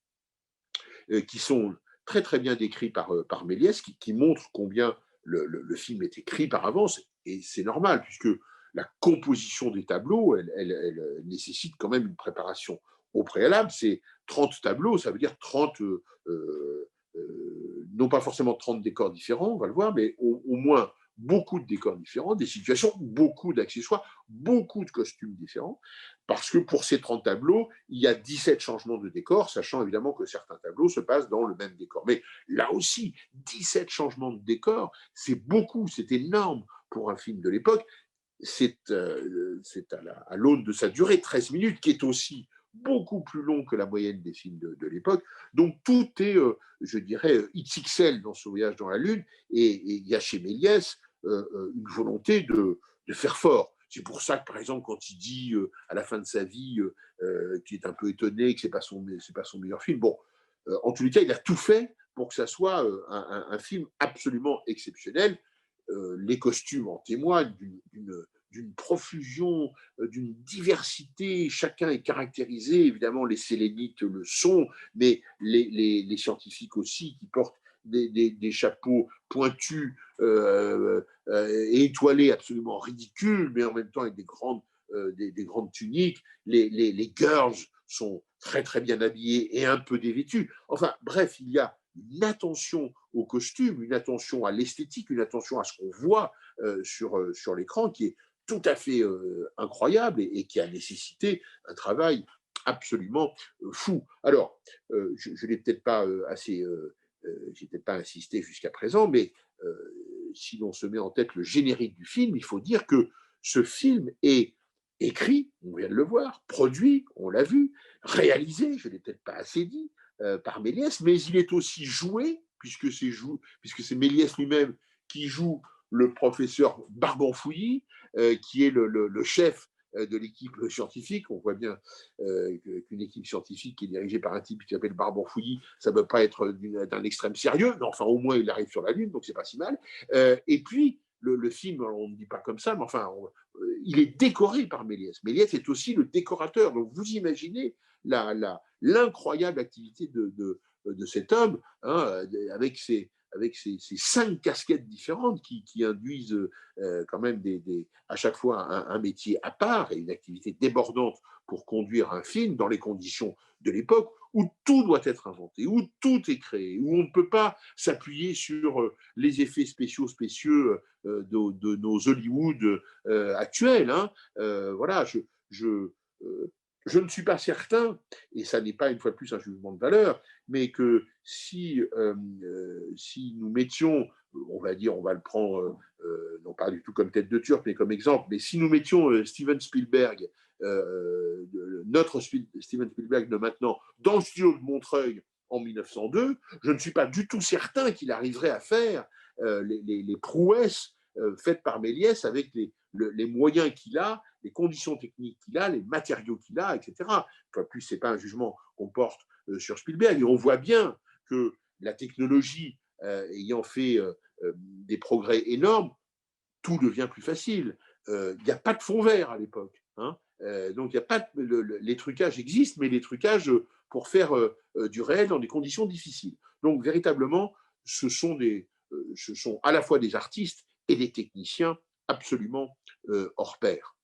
qui sont très très bien décrits par Méliès, qui montrent combien le film est écrit par avance, et c'est normal, puisque la composition des tableaux, elle nécessite quand même une préparation au préalable. C'est 30 tableaux, ça veut dire 30, non pas forcément 30 décors différents, on va le voir, mais au moins beaucoup de décors différents, des situations, beaucoup d'accessoires, beaucoup de costumes différents, parce que pour ces 30 tableaux, il y a 17 changements de décor, sachant évidemment que certains tableaux se passent dans le même décor. Mais là aussi, 17 changements de décor, c'est beaucoup, c'est énorme pour un film de l'époque. C'est à l'aune de sa durée, 13 minutes, qui est aussi beaucoup plus long que la moyenne des films de l'époque. Donc tout est, je dirais, XXL dans ce voyage dans la Lune, et il y a chez Méliès une volonté de faire fort. C'est pour ça que, par exemple, quand il dit à la fin de sa vie qu'il est un peu étonné, que ce n'est pas son meilleur film, bon, en tous les cas, il a tout fait pour que ça soit un film absolument exceptionnel. Les costumes en témoignent d'une profusion, d'une diversité. Chacun est caractérisé. Évidemment, les sélénites le sont, mais les scientifiques aussi, qui portent des chapeaux pointus et étoilés, absolument ridicules, mais en même temps avec des grandes tuniques. Les girls sont très très bien habillé et un peu dévêtu. Enfin bref, il y a une attention au costume, une attention à l'esthétique, une attention à ce qu'on voit sur l'écran qui est tout à fait incroyable et qui a nécessité un travail absolument fou. Alors, je n'ai peut-être pas j'ai peut-être pas insisté jusqu'à présent, mais si l'on se met en tête le générique du film, il faut dire que ce film est écrit, on vient de le voir, produit, on l'a vu, réalisé, je ne l'ai peut-être pas assez dit, par Méliès, mais il est aussi joué, puisque c'est Méliès lui-même qui joue le professeur Barbanfouilly, qui est le chef de l'équipe scientifique. On voit bien qu'une équipe scientifique qui est dirigée par un type qui s'appelle Barbanfouilly, ça ne peut pas être d'un extrême sérieux, mais enfin au moins il arrive sur la Lune, donc c'est pas si mal. Et puis le film, on ne dit pas comme ça, mais enfin il est décoré par Méliès. Méliès est aussi le décorateur, donc vous imaginez l'incroyable activité de cet homme, hein, avec ses 5 casquettes différentes qui induisent quand même à chaque fois un métier à part et une activité débordante pour conduire un film dans les conditions de l'époque où tout doit être inventé, où tout est créé, où on ne peut pas s'appuyer sur les effets spéciaux spécieux de nos Hollywood actuels. Hein. Voilà, je ne suis pas certain, et ça n'est pas une fois de plus un jugement de valeur, mais que si nous mettions, on va dire, on va le prendre, non pas du tout comme tête de turc, mais comme exemple, mais si nous mettions Steven Spielberg, notre Steven Spielberg de maintenant, dans le studio de Montreuil en 1902, je ne suis pas du tout certain qu'il arriverait à faire les prouesses faites par Méliès avec les moyens qu'il a, les conditions techniques qu'il a, les matériaux qu'il a, etc. Enfin, plus, ce n'est pas un jugement qu'on porte sur Spielberg. Et on voit bien que la technologie ayant fait des progrès énormes, tout devient plus facile. Il n'y a pas de fond vert à l'époque. Hein. Donc, il y a pas les trucages existent, mais les trucages pour faire du réel dans des conditions difficiles. Donc, véritablement, ce sont à la fois des artistes et des techniciens absolument hors pair.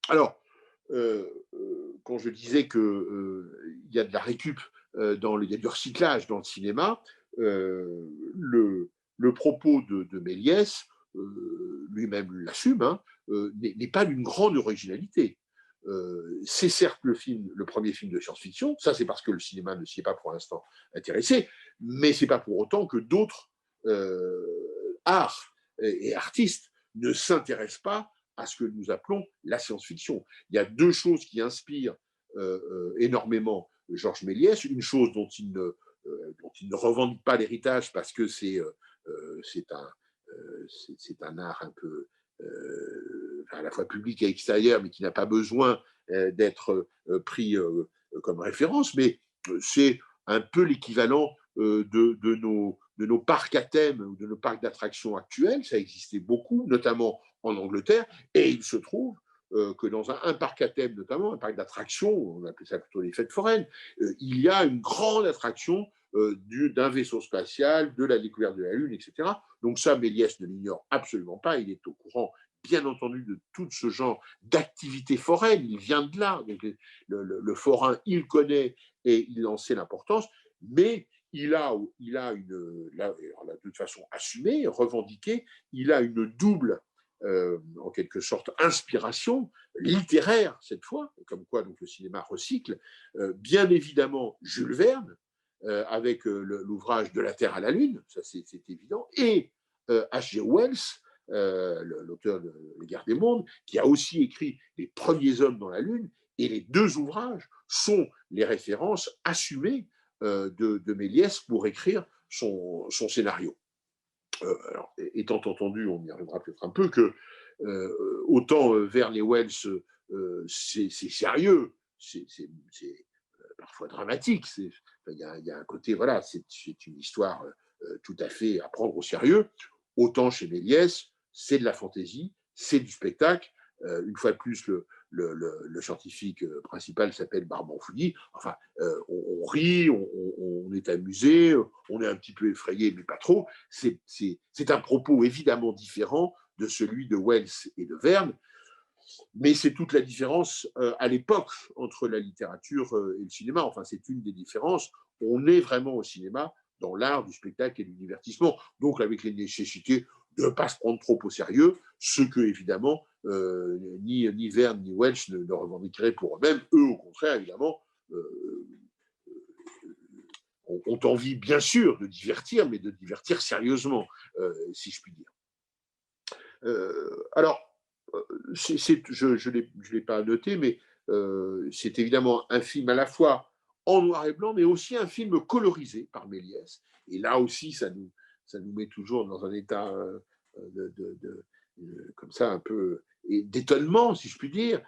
Alors, quand je disais qu'il y a de la récup, il y a du recyclage dans le cinéma, le propos de Méliès, lui-même l'assume, hein, n'est pas d'une grande originalité. C'est certes le premier film de science-fiction, ça c'est parce que le cinéma ne s'y est pas pour l'instant intéressé, mais c'est pas pour autant que d'autres arts et artistes ne s'intéressent pas à ce que nous appelons la science-fiction. Il y a 2 choses qui inspirent énormément Georges Méliès, une chose dont il ne revendique pas l'héritage parce que c'est un art un peu à la fois public et extérieur, mais qui n'a pas besoin d'être pris comme référence, mais c'est un peu l'équivalent de nos parcs à thème ou de nos parcs d'attractions actuels. Ça existait beaucoup, notamment en Angleterre, et il se trouve que dans un parc à thème, notamment un parc d'attractions, on appelait ça plutôt les fêtes foraines, il y a une grande attraction d'un vaisseau spatial, de la découverte de la Lune, etc. Donc ça, Méliès ne l'ignore absolument pas, il est au courant, bien entendu, de tout ce genre d'activité foraine, il vient de là, donc le forain, il connaît et il en sait l'importance, mais il a de toute façon assumé, revendiqué, il a une double en quelque sorte inspiration littéraire cette fois, comme quoi donc le cinéma recycle, bien évidemment Jules Verne, avec l'ouvrage De la Terre à la Lune, ça c'est évident, et H.G. Wells, l'auteur de Les Guerres des Mondes, qui a aussi écrit Les Premiers Hommes dans la Lune, et les 2 ouvrages sont les références assumées de Méliès pour écrire son scénario. Alors, étant entendu, on y reviendra peut-être un peu, que autant Verne et Wells, c'est sérieux, c'est parfois dramatique, il y a un côté, voilà, c'est une histoire tout à fait à prendre au sérieux, autant chez Méliès, c'est de la fantaisie, c'est du spectacle, une fois de plus, le scientifique principal s'appelle Barbanfouilly. Enfin, on rit, on est amusé, on est un petit peu effrayé, mais pas trop. C'est un propos évidemment différent de celui de Wells et de Verne. Mais c'est toute la différence à l'époque entre la littérature et le cinéma. Enfin, c'est une des différences. On est vraiment au cinéma dans l'art du spectacle et du divertissement, donc avec les nécessités de ne pas se prendre trop au sérieux, ce que, évidemment, ni Verne ni Welsh ne revendiqueraient pour eux-mêmes. Eux, au contraire, évidemment, ont envie, bien sûr, de divertir, mais de divertir sérieusement, si je puis dire. Alors, je ne l'ai pas noté, mais c'est évidemment un film à la fois en noir et blanc, mais aussi un film colorisé par Méliès. Et là aussi, ça nous met toujours dans un état comme ça, un peu d'étonnement, si je puis dire.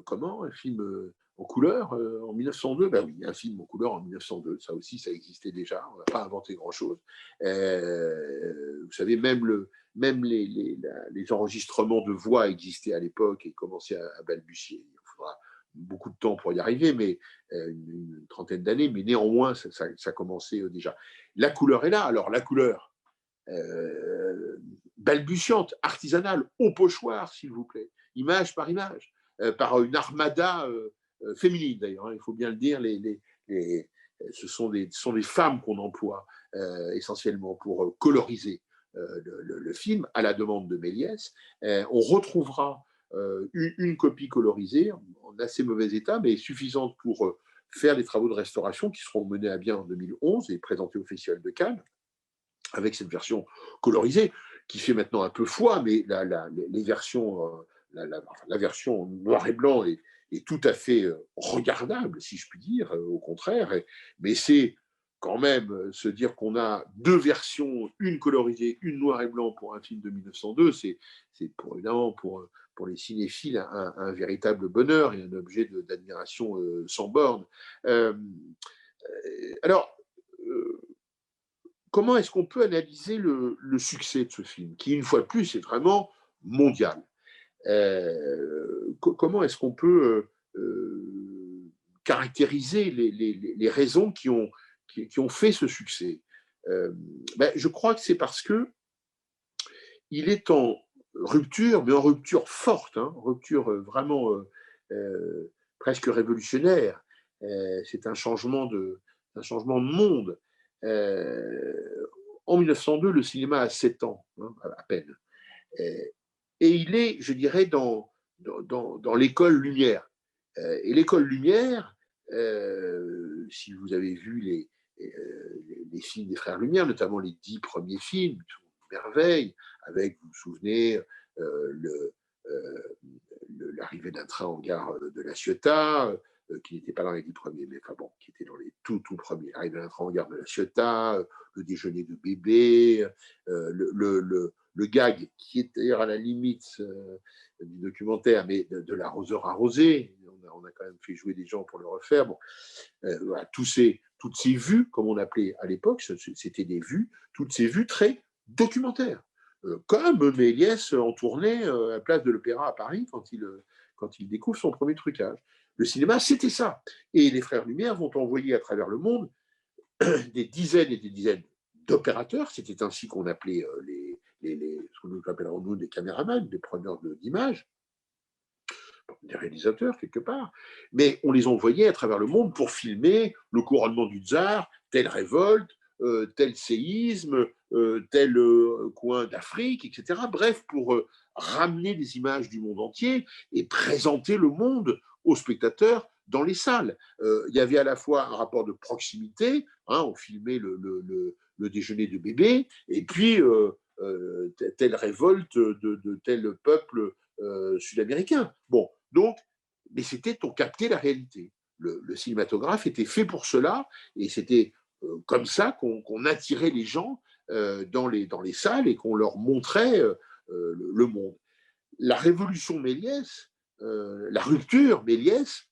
Comment un film en couleur en 1902? Ben oui, un film en couleur en 1902, ça aussi, ça existait déjà, on n'a pas inventé grand-chose. Vous savez, même les enregistrements de voix existaient à l'époque et commençaient à balbutier. Il faudra beaucoup de temps pour y arriver, mais une trentaine d'années, mais néanmoins, ça commençait déjà. La couleur est là. Alors, la couleur balbutiante, artisanale, au pochoir, s'il vous plaît, image par image, par une armada féminine, d'ailleurs, hein, il faut bien le dire, ce sont des femmes qu'on emploie essentiellement pour coloriser le film, à la demande de Méliès. On retrouvera une copie colorisée en assez mauvais état, mais suffisante pour faire les travaux de restauration qui seront menés à bien en 2011 et présentés au Festival de Cannes, avec cette version colorisée qui fait maintenant un peu foi, mais les versions, la version noir et blanc est tout à fait regardable, si je puis dire, au contraire. Mais c'est quand même se dire qu'on a deux versions, une colorisée, une noir et blanc pour un film de 1902, c'est évidemment pour les cinéphiles un véritable bonheur et un objet d'admiration sans borne. Alors, comment est-ce qu'on peut analyser le succès de ce film, qui, une fois de plus, est vraiment mondial? Comment est-ce qu'on peut caractériser les raisons qui ont fait ce succès? Je crois que c'est parce que il est en rupture, mais en rupture forte, hein, rupture vraiment presque révolutionnaire. C'est un changement de monde. En 1902, le cinéma a 7 ans, hein, à peine. Et il est, je dirais, dans l'école Lumière. Et l'école Lumière, si vous avez vu les films des Frères Lumière, notamment les 10 premiers films, merveille, avec, vous vous souvenez, l'arrivée d'un train en gare de La Ciotat, qui n'était pas dans les 10 premiers, mais enfin bon, qui était dans les tout premiers. L'arrivée d'un train en gare de La Ciotat, le déjeuner de bébé, le gag qui est d'ailleurs à la limite du documentaire, mais de l'arroseur arrosé. On a quand même fait jouer des gens pour le refaire. Bon, voilà, toutes ces vues, comme on appelait à l'époque, c'était des vues, toutes ces vues très documentaires. Comme Méliès en tournée à la place de l'Opéra à Paris quand il découvre son premier trucage. Le cinéma, c'était ça. Et les Frères Lumière vont envoyer à travers le monde des dizaines et des dizaines d'opérateurs. C'était ainsi qu'on appelait ce que nous appellerons nous des caméramans, des preneurs d'images, des réalisateurs quelque part, mais on les envoyait à travers le monde pour filmer le couronnement du tsar, telle révolte, tel séisme, tel coin d'Afrique, etc. Bref, pour ramener des images du monde entier et présenter le monde aux spectateurs dans les salles. Il y avait à la fois un rapport de proximité, hein, on filmait le déjeuner de bébé, et puis telle révolte de tel peuple sud-américain. Bon, donc, mais on captait la réalité. Le cinématographe était fait pour cela, et c'était comme ça qu'on attirait les gens dans les salles et qu'on leur montrait le monde. La révolution Méliès, la rupture Méliès,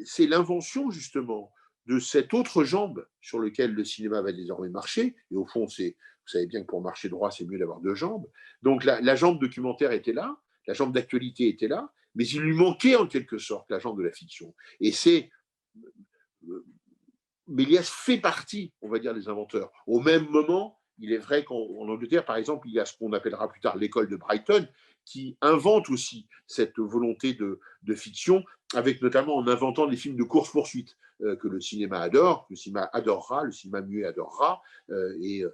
c'est l'invention justement de cette autre jambe sur laquelle le cinéma va désormais marcher. Et au fond, vous savez bien que pour marcher droit, c'est mieux d'avoir deux jambes. Donc la jambe documentaire était là, la jambe d'actualité était là, mais il lui manquait en quelque sorte la jambe de la fiction. Et c'est Méliès fait partie, on va dire, des inventeurs. Au même moment, il est vrai qu'en Angleterre, par exemple, il y a ce qu'on appellera plus tard l'école de Brighton, qui invente aussi cette volonté de fiction, avec notamment en inventant des films de course-poursuite que le cinéma adore, le cinéma adorera, le cinéma muet adorera, et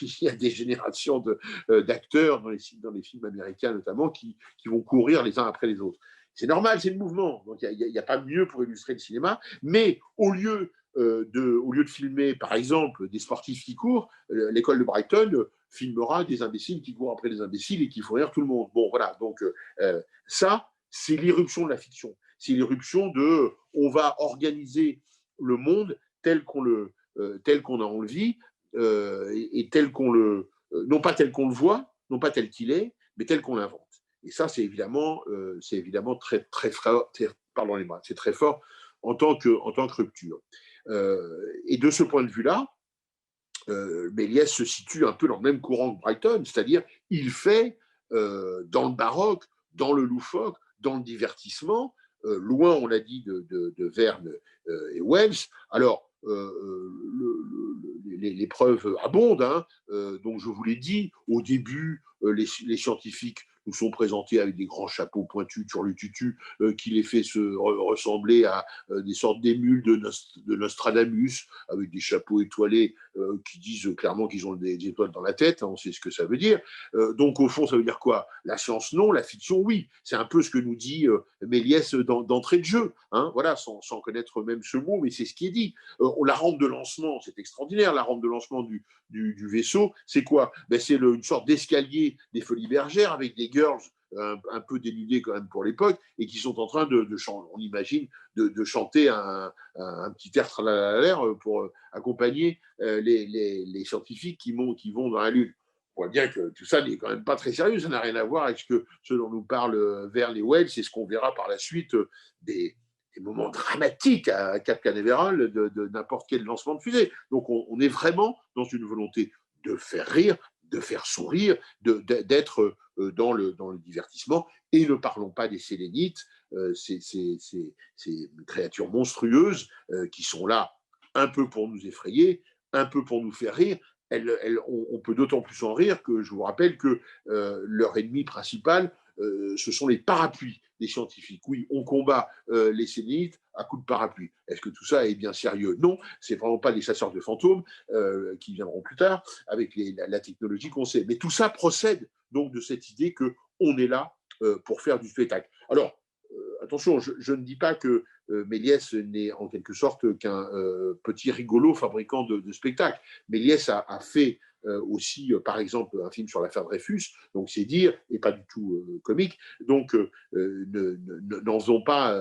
il y a des générations d'acteurs dans les films américains notamment qui vont courir les uns après les autres. C'est normal, c'est le mouvement, donc il n'y a pas mieux pour illustrer le cinéma, mais au lieu de filmer, par exemple, des sportifs qui courent, l'école de Brighton filmera des imbéciles qui courent après des imbéciles et qui font rire tout le monde. Bon, voilà, donc ça, c'est l'irruption de la fiction. C'est l'irruption de on va organiser le monde tel qu'on a envie et tel qu'on le non pas tel qu'on le voit, non pas tel qu'il est, mais tel qu'on l'invente. Et ça, c'est évidemment très très fort. Pardonnez-moi, c'est très fort en tant que rupture. Et de ce point de vue-là, Méliès se situe un peu dans le même courant que Brighton, c'est-à-dire il fait dans le baroque, dans le loufoque, dans le divertissement, loin, on l'a dit, de Verne et Wells. Alors, les preuves abondent, hein, donc je vous l'ai dit, au début, les scientifiques nous sont présentés avec des grands chapeaux pointus sur le tutu qui les fait ressembler à des sortes d'émules de Nostradamus, avec des chapeaux étoilés qui disent clairement qu'ils ont des étoiles dans la tête, hein, on sait ce que ça veut dire. Donc au fond, ça veut dire quoi? La science, non, la fiction, oui. C'est un peu ce que nous dit Méliès d'entrée de jeu, hein, voilà, sans connaître même ce mot, mais c'est ce qui est dit. La rampe de lancement, c'est extraordinaire, la rampe de lancement du vaisseau, c'est quoi? C'est une sorte d'escalier des Folies Bergères avec des girls un peu dénudées quand même pour l'époque et qui sont en train de chanter, on imagine, de chanter un petit air tralala pour accompagner les scientifiques qui vont dans la Lune. On voit bien que tout ça n'est quand même pas très sérieux, ça n'a rien à voir avec ce dont nous parle Verne et Wells, c'est ce qu'on verra par la suite des moments dramatiques à Cap Canaveral de n'importe quel lancement de fusée. Donc on est vraiment dans une volonté de faire rire, de faire sourire, d'être dans le divertissement. Et ne parlons pas des Sélénites, ces créatures monstrueuses qui sont là un peu pour nous effrayer, un peu pour nous faire rire. On peut d'autant plus en rire que je vous rappelle que leur ennemi principal, ce sont les parapluies des scientifiques. Oui, on combat les Sélénites à coups de parapluie. Est-ce que tout ça est bien sérieux? Non, c'est vraiment pas des chasseurs de fantômes qui viendront plus tard avec la technologie qu'on sait. Mais tout ça procède donc de cette idée qu'on est là pour faire du spectacle. Alors, attention, je ne dis pas que Méliès n'est en quelque sorte qu'un petit rigolo fabricant de spectacles. Méliès a fait aussi, par exemple, un film sur l'affaire Dreyfus, donc c'est dire, et pas du tout comique, donc n'en faisons pas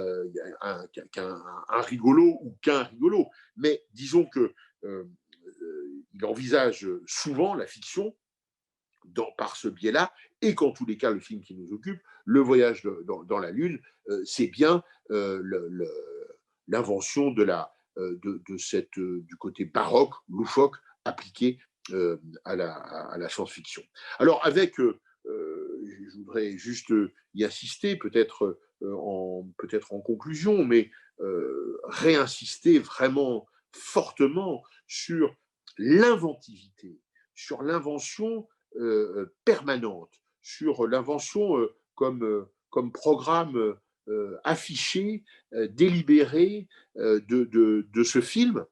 un rigolo ou qu'un rigolo, mais disons que il envisage souvent la fiction par ce biais-là, et qu'en tous les cas, le film qui nous occupe, Le Voyage dans la Lune, c'est bien l'invention du côté baroque, loufoque, appliqué à la science-fiction. Alors, je voudrais juste y assister, peut-être en conclusion, mais réinsister vraiment fortement sur l'inventivité, sur l'invention permanente, sur l'invention comme programme affiché, délibéré de ce film,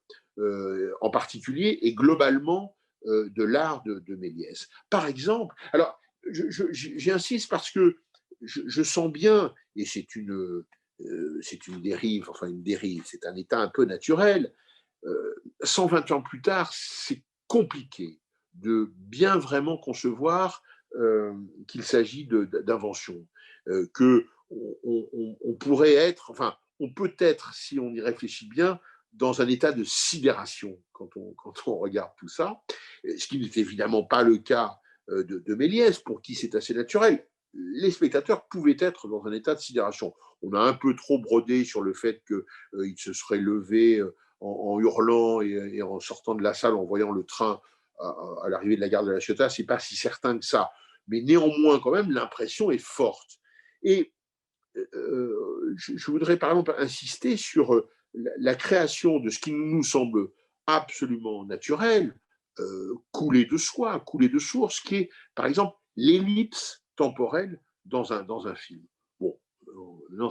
en particulier, et globalement de l'art de Méliès. Par exemple, alors j'insiste parce que je sens bien, et c'est une dérive, enfin une dérive, c'est un état un peu naturel, 120 ans plus tard, c'est compliqué de bien vraiment concevoir qu'il s'agit d'invention, que on pourrait être, enfin, on peut être, si on y réfléchit bien, dans un état de sidération quand on regarde tout ça, ce qui n'est évidemment pas le cas de Méliès, pour qui c'est assez naturel. Les spectateurs pouvaient être dans un état de sidération. On a un peu trop brodé sur le fait qu'il se serait levé en hurlant et en sortant de la salle, en voyant le train à l'arrivée de la gare de La Ciotat, c'est pas si certain que ça. Mais néanmoins, quand même, l'impression est forte. Et je voudrais, par exemple, insister sur la création de ce qui nous semble absolument naturel, coulé de soi, coulé de source, qui est, par exemple, l'ellipse temporelle dans un film. Bon, non,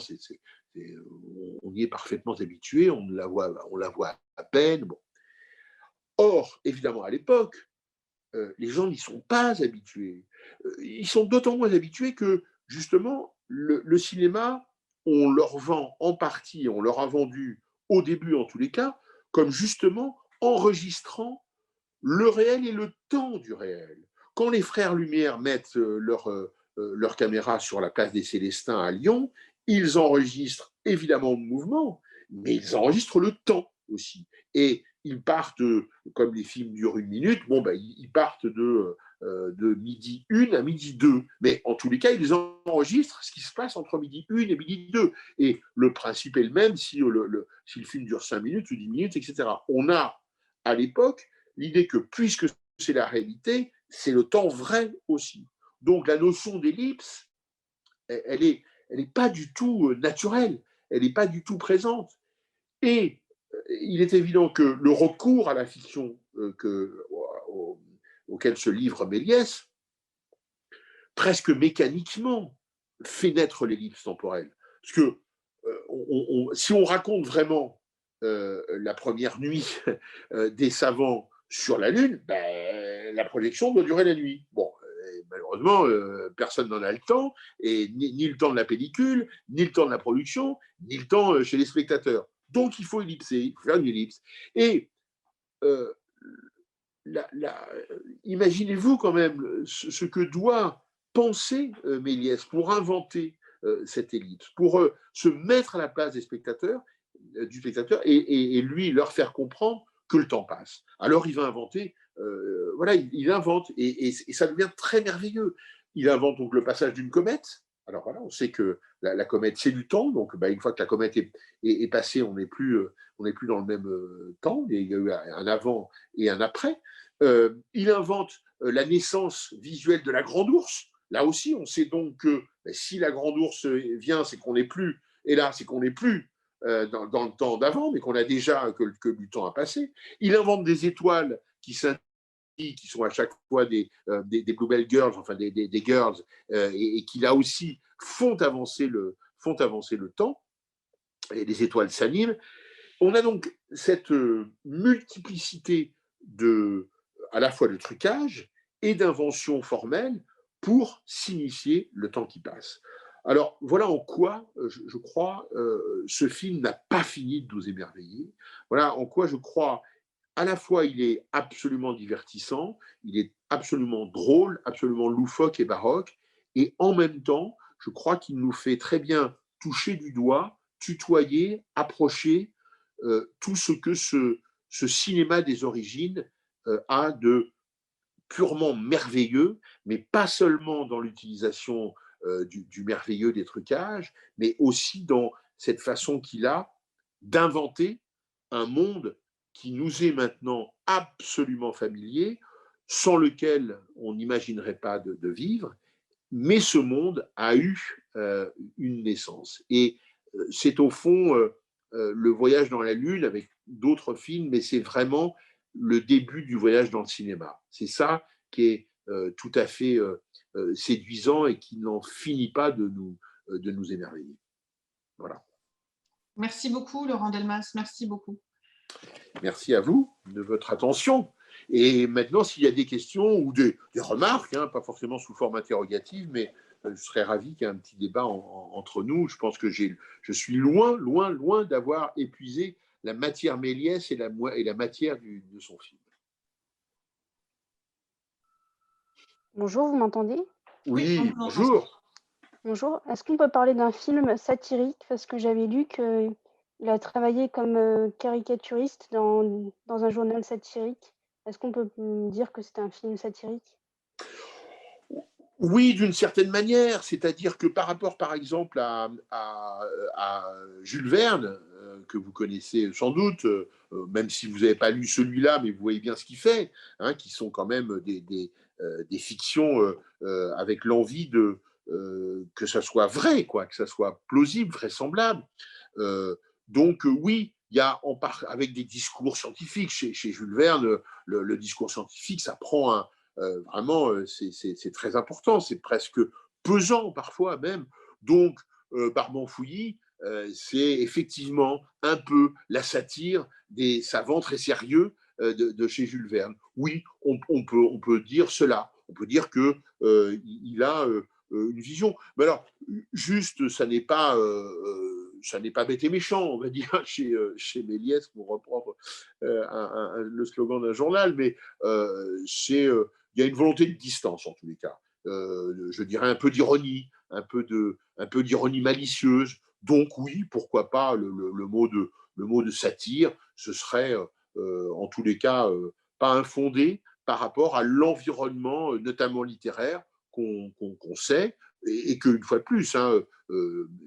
on y est parfaitement habitué, on la voit à peine. Bon. Or, évidemment, à l'époque, les gens n'y sont pas habitués. Ils sont d'autant moins habitués que, justement, le cinéma, on leur vend en partie, on leur a vendu au début en tous les cas, comme justement enregistrant le réel et le temps du réel. Quand les frères Lumière mettent leur caméra sur la place des Célestins à Lyon, ils enregistrent évidemment le mouvement, mais ils enregistrent le temps aussi. Et ils partent, comme les films durent 1 minute, bon, ben, ils partent de midi 1 à midi 2. Mais en tous les cas, ils enregistrent ce qui se passe entre midi 1 et midi 2. Et le principe est le même si le film dure 5 minutes ou 10 minutes, etc. On a, à l'époque, l'idée que puisque c'est la réalité, c'est le temps vrai aussi. Donc la notion d'ellipse, elle est pas du tout naturelle, elle n'est pas du tout présente. Et il est évident que le recours à la fiction auquel se livre Méliès, presque mécaniquement, fait naître l'ellipse temporelle. Parce que si on raconte vraiment la première nuit des savants sur la Lune, ben, la projection doit durer la nuit. Bon, malheureusement, personne n'en a le temps, et ni le temps de la pellicule, ni le temps de la production, ni le temps chez les spectateurs. Donc, il faut ellipser, il faut faire une ellipse. Et euh, imaginez-vous quand même ce que doit penser Méliès pour inventer cette ellipse, pour se mettre à la place des spectateurs, du spectateur, et lui leur faire comprendre que le temps passe. Alors il va inventer, voilà, il invente, et ça devient très merveilleux. Il invente donc le passage d'une comète. Alors voilà, on sait que la comète, c'est du temps, donc bah, une fois que la comète est passée, on n'est plus dans le même temps, il y a eu un avant et un après. Il invente la naissance visuelle de la grande ours. Là aussi, on sait donc que si la grande ours vient, c'est qu'on n'est plus, et là, c'est qu'on n'est plus dans le temps d'avant, mais qu'on a déjà, que du temps a passé. Il invente des étoiles qui sont à chaque fois des Bluebell Girls, enfin des girls, et qui là aussi font avancer le temps, et les étoiles s'animent. On a donc cette multiplicité à la fois de trucage et d'inventions formelles pour signifier le temps qui passe. Alors voilà en quoi, je crois, ce film n'a pas fini de nous émerveiller. Voilà en quoi je crois, à la fois il est absolument divertissant, il est absolument drôle, absolument loufoque et baroque, et en même temps, je crois qu'il nous fait très bien toucher du doigt, tutoyer, approcher tout ce que ce cinéma des origines a de purement merveilleux, mais pas seulement dans l'utilisation du merveilleux des trucages, mais aussi dans cette façon qu'il a d'inventer un monde qui nous est maintenant absolument familier, sans lequel on n'imaginerait pas de vivre, mais ce monde a eu une naissance. Et c'est au fond le voyage dans la Lune avec d'autres films, mais c'est vraiment le début du voyage dans le cinéma. C'est ça qui est tout à fait séduisant et qui n'en finit pas de nous émerveiller. Voilà. Merci beaucoup, Laurent Delmas. Merci beaucoup. Merci à vous de votre attention. Et maintenant, s'il y a des questions ou des remarques, hein, pas forcément sous forme interrogative, mais je serais ravi qu'il y ait un petit débat entre nous. Je pense que je suis loin d'avoir épuisé la matière Méliès et la matière de son film. Bonjour, vous m'entendez? Oui, bonjour. Bonjour. Est-ce qu'on peut parler d'un film satirique? Parce que j'avais lu qu'il a travaillé comme caricaturiste dans un journal satirique. Est-ce qu'on peut dire que c'est un film satirique? Oui, d'une certaine manière, c'est-à-dire que par rapport, par exemple, à Jules Verne, que vous connaissez sans doute, même si vous n'avez pas lu celui-là, mais vous voyez bien ce qu'il fait, hein, qui sont quand même des fictions avec l'envie que ça soit vrai, quoi, que ça soit plausible, vraisemblable. Donc oui, il y a avec des discours scientifiques chez Jules Verne, le discours scientifique, ça prend vraiment, c'est très important. C'est presque pesant parfois même. Donc, Barbant Fouilly, c'est effectivement un peu la satire des savants très sérieux de chez Jules Verne. Oui, on peut dire cela. On peut dire qu'il a une vision. Mais alors, juste, ça n'est pas bête et méchant, on va dire, chez Méliès, pour reprendre le slogan d'un journal, mais il y a une volonté de distance, en tous les cas. Je dirais un peu d'ironie, un peu d'ironie malicieuse. Donc oui, pourquoi pas le mot de satire, ce serait en tous les cas pas infondé par rapport à l'environnement, notamment littéraire, qu'on sait, et qu'une fois de plus, hein,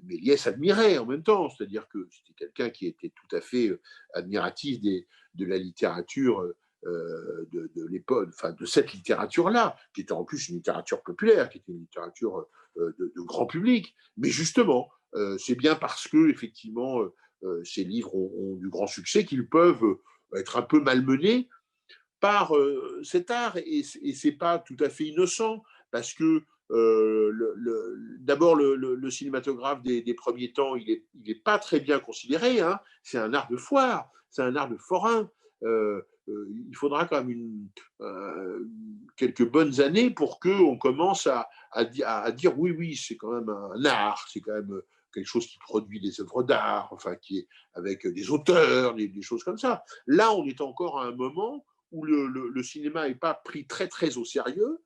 Méliès admirait en même temps, c'est-à-dire que c'était quelqu'un qui était tout à fait admiratif de la littérature de l'époque, enfin de cette littérature-là, qui était en plus une littérature populaire, qui était une littérature de grand public. Mais justement, c'est bien parce que effectivement ces livres ont du grand succès qu'ils peuvent être un peu malmenés par cet art, et c'est pas tout à fait innocent, parce que d'abord le cinématographe des premiers temps, il est pas très bien considéré, hein. C'est un art de foire, c'est un art de forain. Il faudra quand même quelques bonnes années pour qu'on commence à dire oui, oui, c'est quand même un art, c'est quand même quelque chose qui produit des œuvres d'art, enfin, qui est avec des auteurs, des choses comme ça. Là, on est encore à un moment où le cinéma n'est pas pris très, très au sérieux,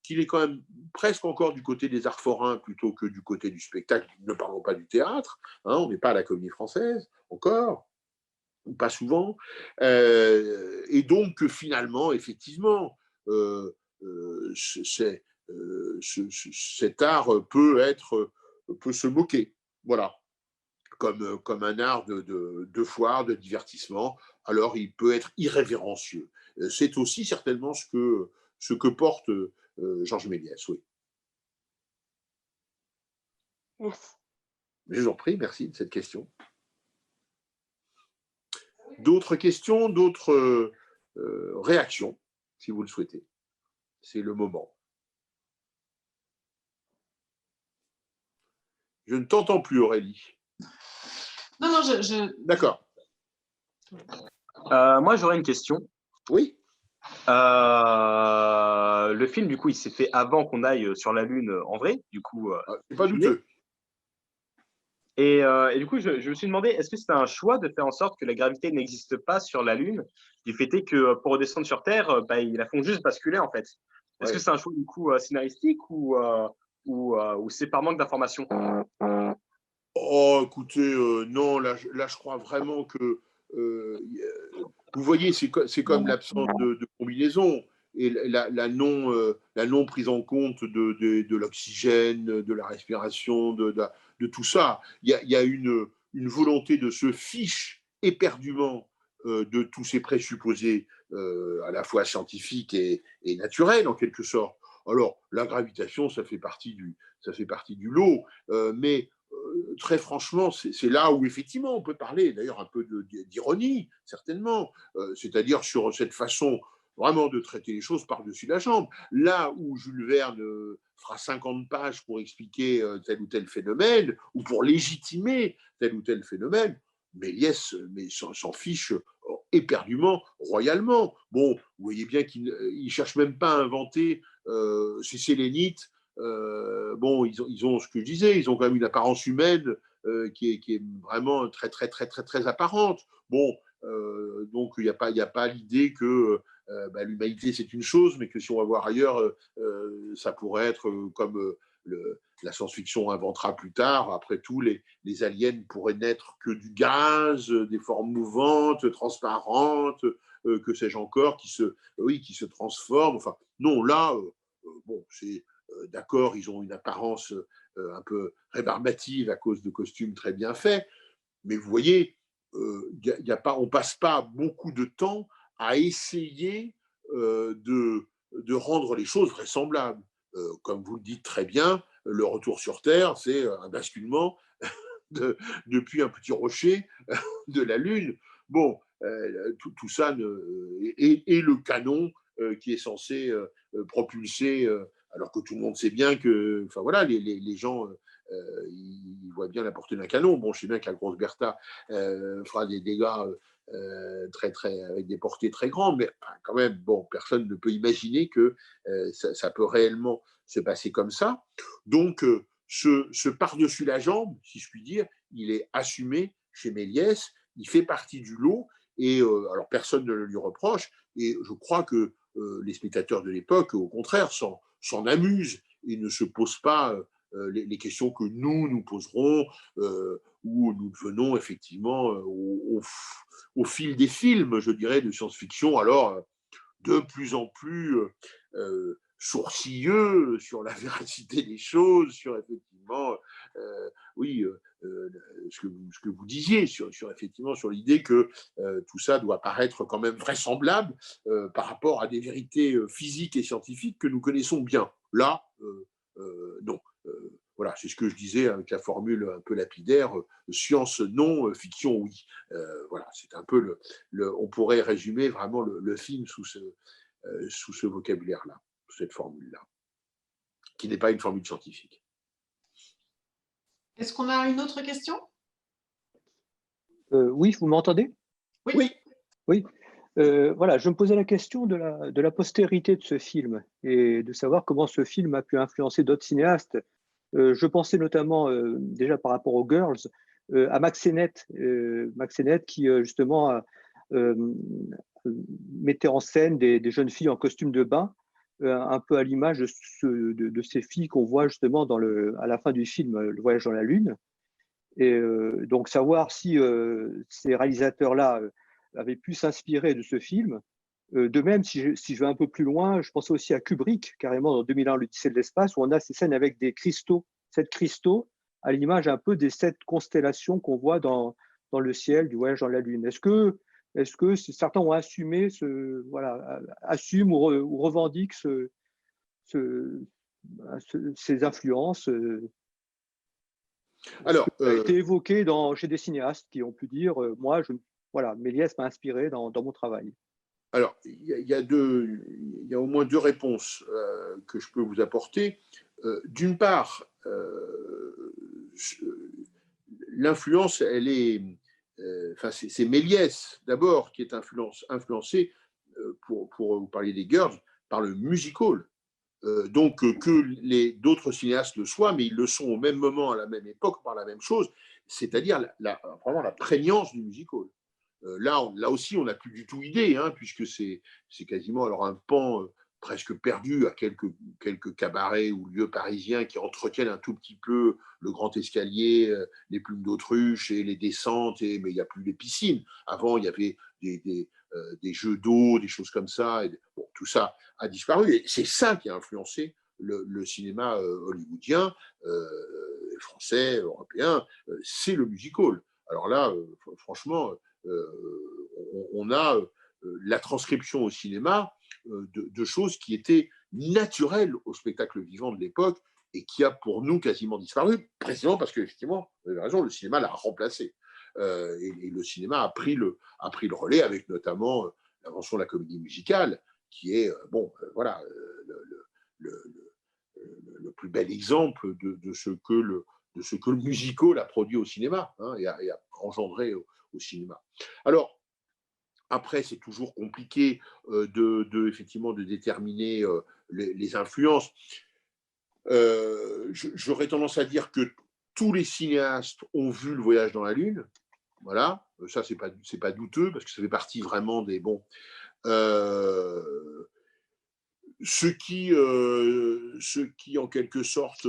qu'il est quand même presque encore du côté des arts forains plutôt que du côté du spectacle. Ne parlons pas du théâtre, hein, on n'est pas à la Comédie Française, encore, ou pas souvent. Et donc, finalement, effectivement, cet art peut se moquer. Voilà. Comme un art de foire, de divertissement, alors il peut être irrévérencieux. C'est aussi certainement ce que porte Georges Méliès, oui. Merci. Mais je vous en prie, merci de cette question. D'autres questions, d'autres réactions, si vous le souhaitez. C'est le moment. Je ne t'entends plus, Aurélie. Non, non, D'accord. Moi, j'aurais une question. Oui. Le film, du coup, il s'est fait avant qu'on aille sur la Lune en vrai, du coup. C'est pas douteux. Et du coup, je me suis demandé, est-ce que c'était un choix de faire en sorte que la gravité n'existe pas sur la Lune, du fait est que pour redescendre sur Terre, ils la font juste basculer, en fait. Est-ce que c'est un choix, du coup, scénaristique ou c'est par manque d'informations? Oh, écoutez, non, là, je crois vraiment que vous voyez, c'est comme l'absence de combinaison et la non prise en compte de l'oxygène, de la respiration, de tout ça. Il y a une volonté de se fiche éperdument de tous ces présupposés à la fois scientifiques et naturels, en quelque sorte. Alors, la gravitation, ça fait partie du lot, mais très franchement, c'est là où effectivement on peut parler, d'ailleurs un peu d'ironie, certainement, c'est-à-dire sur cette façon vraiment de traiter les choses par-dessus la jambe. Là où Jules Verne fera 50 pages pour expliquer tel ou tel phénomène, ou pour légitimer tel ou tel phénomène, Méliès s'en fiche éperdument, royalement. Bon, vous voyez bien qu'il ne cherche même pas à inventer ces sélénites. Bon, ils ont ce que je disais, ils ont quand même une apparence humaine qui est vraiment très, très, très, très, très apparente. Bon, donc il n'y a pas l'idée que l'humanité c'est une chose, mais que si on va voir ailleurs, ça pourrait être comme la science-fiction inventera plus tard. Après tout, les aliens pourraient n'être que du gaz, des formes mouvantes, transparentes, que sais-je encore, qui se transforment. Enfin, non, là, bon, c'est d'accord, ils ont une apparence un peu rébarbative à cause de costumes très bien faits, mais vous voyez, on ne passe pas beaucoup de temps à essayer de rendre les choses vraisemblables. Comme vous le dites très bien, le retour sur Terre, c'est un basculement depuis un petit rocher de la Lune. Bon, tout ça, et le canon qui est censé propulser alors que tout le monde sait bien que, enfin voilà, les gens, ils voient bien la portée d'un canon. Bon, je sais bien que la grosse Bertha fera des dégâts avec des portées très grandes, mais quand même, bon, personne ne peut imaginer que ça peut réellement se passer comme ça. Donc, ce par-dessus la jambe, si je puis dire, il est assumé chez Méliès, il fait partie du lot, et alors personne ne le lui reproche, et je crois que les spectateurs de l'époque, au contraire, s'en amusent et ne se posent pas les questions que nous poserons, où nous devenons effectivement au fil des films, je dirais, de science-fiction, alors de plus en plus sourcilleux sur la véracité des choses, sur effectivement, oui, ce que vous disiez, effectivement sur l'idée que tout ça doit paraître quand même vraisemblable par rapport à des vérités physiques et scientifiques que nous connaissons bien. Là, non. Voilà, c'est ce que je disais avec la formule un peu lapidaire, science non, fiction oui. Voilà, c'est un peu on pourrait résumer vraiment le film sous ce vocabulaire-là, sous cette formule-là, qui n'est pas une formule scientifique. Est-ce qu'on a une autre question? Oui, vous m'entendez? Oui. Oui. Voilà, je me posais la question de la postérité de ce film et de savoir comment ce film a pu influencer d'autres cinéastes. Je pensais notamment, déjà par rapport aux Girls, à Max Sennett qui justement mettait en scène des jeunes filles en costume de bain, un peu à l'image de ces filles qu'on voit justement à la fin du film Le Voyage dans la Lune. Et donc savoir si ces réalisateurs-là avaient pu s'inspirer de ce film. De même, si je vais un peu plus loin, je pensais aussi à Kubrick, carrément dans 2001, l'Odyssée de l'espace, où on a ces scènes avec des cristaux, 7 cristaux, à l'image un peu des 7 constellations qu'on voit dans le ciel du Voyage dans la Lune. Est-ce que certains ont assumé assument ou revendiquent ces influences Alors, ça a été évoqué chez des cinéastes qui ont pu dire moi, Méliès m'a inspiré dans mon travail. Alors, il y a au moins 2 réponses que je peux vous apporter. D'une part, l'influence, elle est. C'est Méliès d'abord qui est influencé, pour vous parler des Girls, par le musical. Donc que d'autres cinéastes le soient, mais ils le sont au même moment, à la même époque, par la même chose, c'est-à-dire vraiment la prégnance du musical. Là aussi, on n'a plus du tout idée, hein, puisque c'est quasiment alors un pan presque perdu à quelques cabarets ou lieux parisiens qui entretiennent un tout petit peu le grand escalier, les plumes d'autruche et les descentes, mais il n'y a plus les piscines. Avant, il y avait des jeux d'eau, des choses comme ça. Bon, tout ça a disparu. Et c'est ça qui a influencé le cinéma hollywoodien, français, européen. C'est le musical. Alors là, franchement, on a la transcription au cinéma de choses qui étaient naturelles au spectacle vivant de l'époque et qui a pour nous quasiment disparu, précisément parce qu'effectivement, vous avez raison, le cinéma l'a remplacé. Et le cinéma a pris le relais avec notamment l'invention de la comédie musicale, qui est, voilà, le plus bel exemple de ce que le musical a produit au cinéma, hein, et a engendré au cinéma. Alors, après, c'est toujours compliqué effectivement de déterminer les influences. J'aurais tendance à dire que tous les cinéastes ont vu Le Voyage dans la Lune. Voilà, ça, c'est pas douteux, parce que ça fait partie vraiment des bons. Ce qui, en quelque sorte,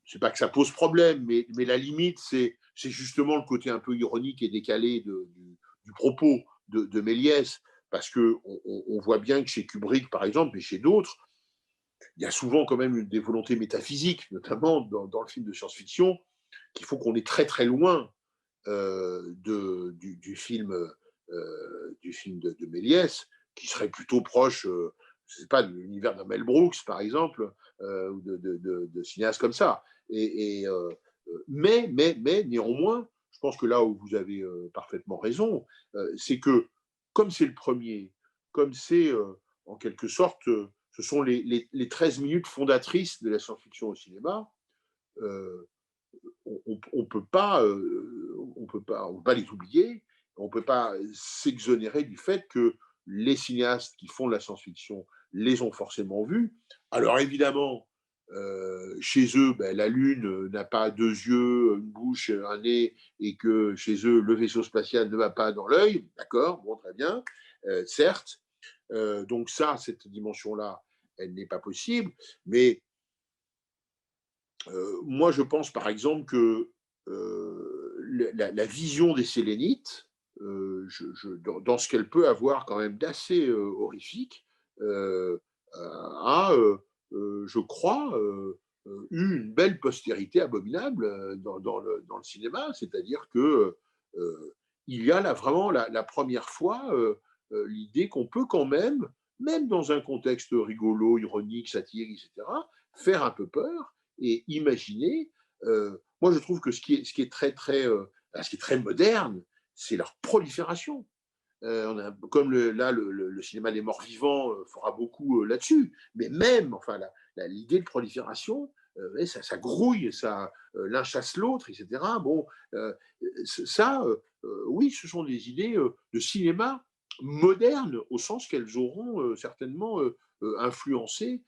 c'est pas que ça pose problème, mais la limite, c'est justement le côté un peu ironique et décalé du propos de Méliès, parce qu'on voit bien que chez Kubrick, par exemple, mais chez d'autres, il y a souvent quand même des volontés métaphysiques, notamment dans le film de science-fiction, qu'il faut qu'on est très très loin du film de Méliès, qui serait plutôt proche, je sais pas, de l'univers de Mel Brooks, par exemple, ou de cinéastes comme ça. Mais néanmoins, je pense que là où vous avez parfaitement raison, c'est que comme c'est le premier, comme c'est en quelque sorte ce sont les 13 minutes fondatrices de la science-fiction au cinéma. On ne peut pas les oublier, on ne peut pas s'exonérer du fait que les cinéastes qui font de la science-fiction les ont forcément vus. Alors évidemment, chez eux, la Lune n'a pas 2 yeux, une bouche, un nez, et que chez eux, le vaisseau spatial ne va pas dans l'œil, d'accord, bon, très bien, certes. Donc ça, cette dimension-là, elle n'est pas possible, mais moi, je pense par exemple que la vision des Sélénites, dans ce qu'elle peut avoir quand même d'assez horrifique, a, je crois, eu une belle postérité abominable dans le cinéma, c'est-à-dire que il y a là vraiment la première fois l'idée qu'on peut quand même dans un contexte rigolo, ironique, satirique, etc., faire un peu peur et imaginer. Moi, je trouve que ce qui est très moderne, c'est leur prolifération. Comme le cinéma des morts vivants fera beaucoup là-dessus, mais même, enfin, l'idée de prolifération, ça grouille, l'un chasse l'autre, etc. Bon, oui, ce sont des idées de cinéma moderne, au sens qu'elles auront certainement influencé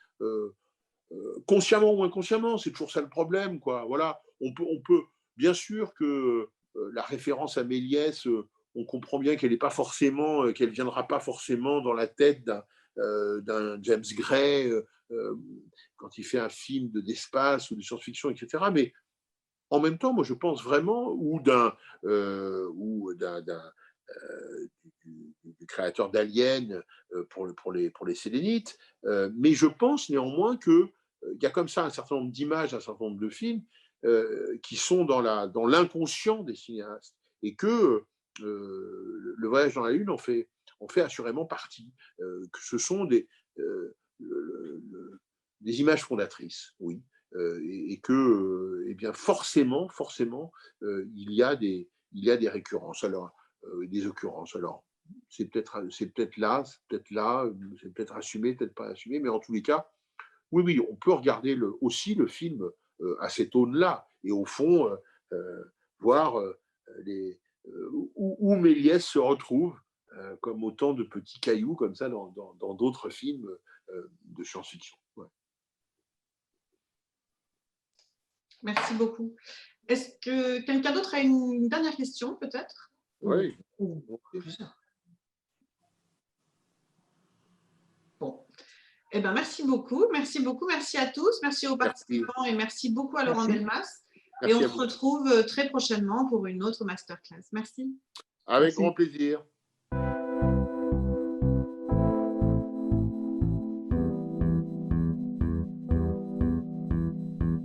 consciemment ou inconsciemment, c'est toujours ça le problème, quoi. Voilà, on peut bien sûr que la référence à Méliès, on comprend bien qu'elle qu'elle viendra pas forcément dans la tête d'un James Gray quand il fait un film d'espace ou de science-fiction, etc. Mais en même temps, moi, je pense vraiment, du créateur d'Alien pour les Sélénites, mais je pense néanmoins qu'il y a comme ça un certain nombre d'images, un certain nombre de films qui sont dans l'inconscient des cinéastes, et que le voyage dans la Lune en fait assurément partie, que ce sont des images fondatrices, oui, et que eh bien forcément, il y a des récurrences, alors des occurrences. Alors, c'est peut-être là, c'est peut-être assumé, peut-être pas assumé, mais en tous les cas, oui, on peut regarder aussi le film à cette aune-là, et au fond, voir où Méliès se retrouve comme autant de petits cailloux comme ça dans d'autres films de science-fiction. Ouais. Merci beaucoup. Est-ce que quelqu'un d'autre a une dernière question, peut-être? Oui. Bon. Eh ben, merci beaucoup. Merci à tous. Merci aux participants et merci beaucoup à Laurent Delmas. Et on se retrouve très prochainement pour une autre masterclass. Merci. Avec grand plaisir.